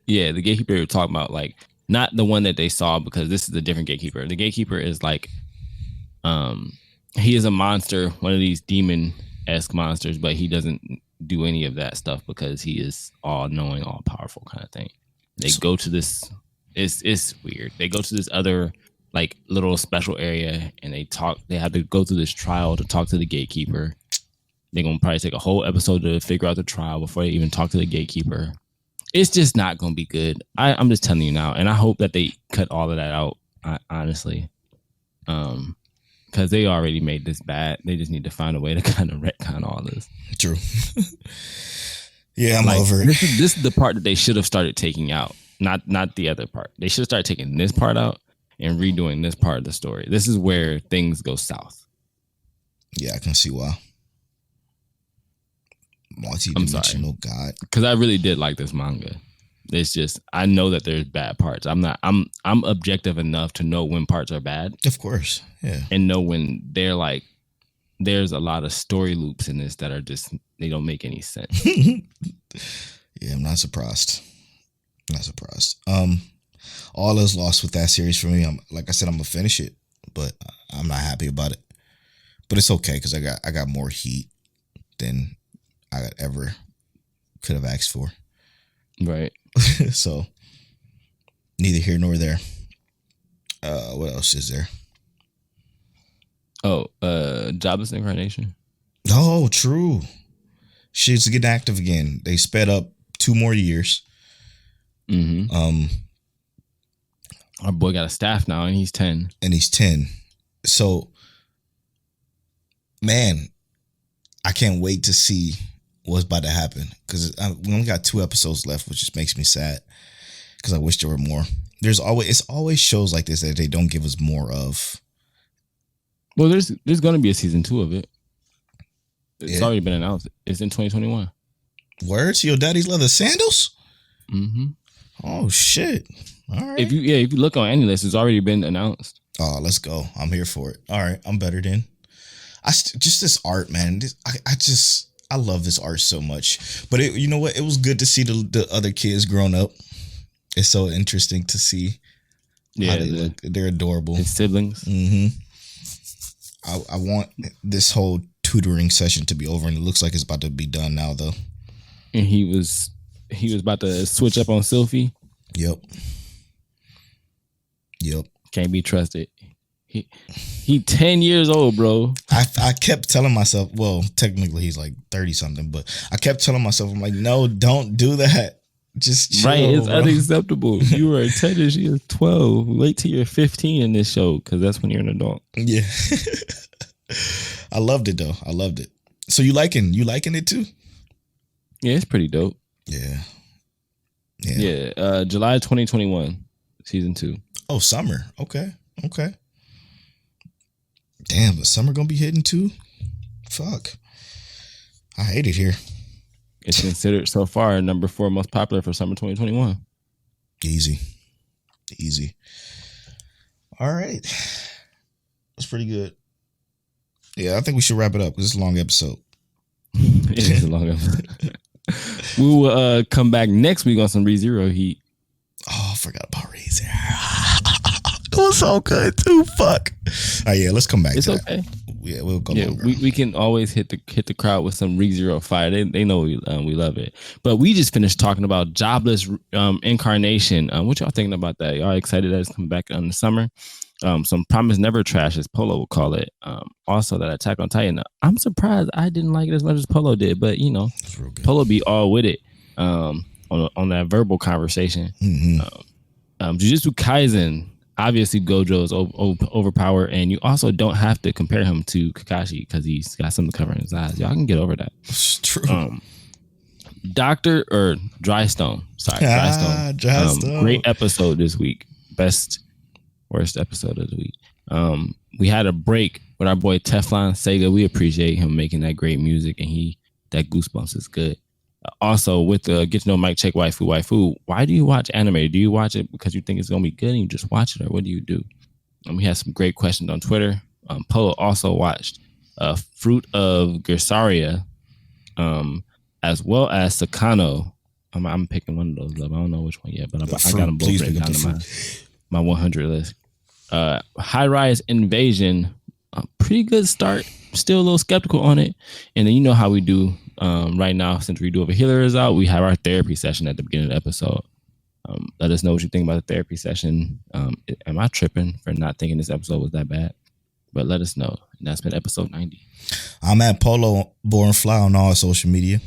Yeah, the gatekeeper we're talking about, like, not the one that they saw, because this is a different gatekeeper. The gatekeeper is like, he is a monster, one of these demon-esque monsters, but he doesn't do any of that stuff because he is all knowing, all powerful kind of thing. They go to this. It's weird. They go to this other like little special area and they talk. They have to go through this trial to talk to the gatekeeper. They're gonna probably take a whole episode to figure out the trial before they even talk to the gatekeeper. It's just not gonna be good. I'm just telling you now, and I hope that they cut all of that out. Honestly, because they already made this bad. They just need to find a way to kind of retcon all this. True. Yeah, I'm like, over it. This is the part that they should have started taking out, not the other part. They should have started taking this part out and redoing this part of the story. This is where things go south. Yeah, I can see why. Multi-dimensional God. Because I really did like this manga. It's just I know that there's bad parts. I'm objective enough to know when parts are bad. Of course, yeah, and know when they're like there's a lot of story loops in this that are just they don't make any sense. Yeah, I'm not surprised. Not surprised. All is lost with that series for me. Like I said, I'm gonna finish it, but I'm not happy about it. But it's okay because I got more heat than I ever could have asked for. Right. So neither here nor there. What else is there? Oh, Jobless Incarnation. Oh, true. She's getting active again. They sped up 2 more years. Mm-hmm. Our boy got a staff now, and he's 10. So, man, I can't wait to see what's about to happen because we only got 2 episodes left, which just makes me sad because I wish there were more. It's always shows like this that they don't give us more of. Well, there's going to be a season 2 of it. It's already been announced. It's in 2021. Words, your daddy's leather sandals. Mm-hmm. Oh shit! All right. If you look on anilist, it's already been announced. Oh, let's go! I'm here for it. All right, I'm better then. Just this art, man. I love this art so much. But you know what? It was good to see the other kids grown up. It's so interesting to see. Yeah, how they look. They're adorable. His siblings. Mm-hmm. I want this whole tutoring session to be over, and it looks like it's about to be done now, though. And he was about to switch up on Sylphie. Yep. Can't be trusted. He 10 years old, bro. I kept telling myself, well, technically he's like 30 something, but I kept telling myself, I'm like, no, don't do that. Just chill, right, it's bro. unacceptable. You were 10 and she is 12. Wait till you're 15 in this show, because that's when you're an adult. Yeah. I loved it though. I loved it. So you liking it too? Yeah, it's pretty dope. Yeah. July 2021, season 2. Oh, summer. Okay. Damn, but summer gonna be hitting too? Fuck. I hate it here. It's considered so far number 4 most popular for summer 2021. Easy. All right. That's pretty good. Yeah, I think we should wrap it up because it's a long episode. It is a long episode. We will come back next week on some ReZero heat. Oh, I forgot about ReZero. It was so good too. Fuck. All right, yeah, let's come back. It's to okay. That. Yeah, we'll go. Yeah, longer. we can always hit the crowd with some ReZero fire. They know we love it. But we just finished talking about Jobless Incarnation. What y'all thinking about that? Y'all excited that it's coming back in the summer? Some Promise Never trash, as Polo will call it. Also, that Attack on Titan. I'm surprised I didn't like it as much as Polo did, but you know, Polo be all with it on that verbal conversation. Mm-hmm. Jujutsu Kaisen. Obviously, Gojo is overpowered, and you also don't have to compare him to Kakashi because he's got something covering his eyes. Y'all can get over that. It's true. Dry Stone. Dry Stone. Great episode this week. Worst episode of the week. We had a break with our boy Teflon Sega. We appreciate him making that great music, and that Goosebumps is good. Also, with the Get to Know Mike Check Waifu, why do you watch anime? Do you watch it because you think it's going to be good and you just watch it, or what do you do? We had some great questions on Twitter. Polo also watched Fruit of Gersaria, as well as Sakano. I'm picking one of those up. I don't know which one yet, but I got them both written down to my 100 list. High Rise Invasion, a pretty good start. still a little skeptical on it. And then you know how we do right now, since Redo of a Healer is out, we have our therapy session at the beginning of the episode. Let us know what you think about the therapy session. Am I tripping for not thinking this episode was that bad? But let us know. And that's been episode 90. I'm at Polo Born Fly on all social media.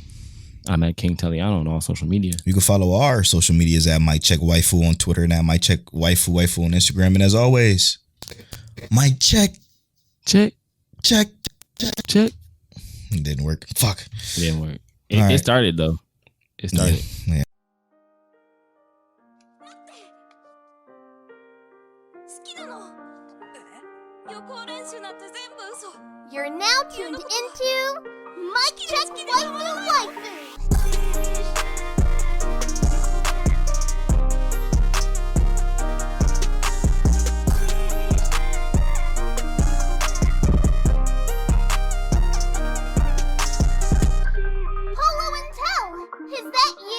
I'm at King Teliano on all social media. You can follow our social medias at Mike Check Waifu on Twitter and at Mike Check Waifu on Instagram. And as always, Mike Check. Check. It didn't work. Fuck. It didn't work. It started though. It started. Yeah. You're now tuned into Mike Check Waifu. Polo and Tell, is that you?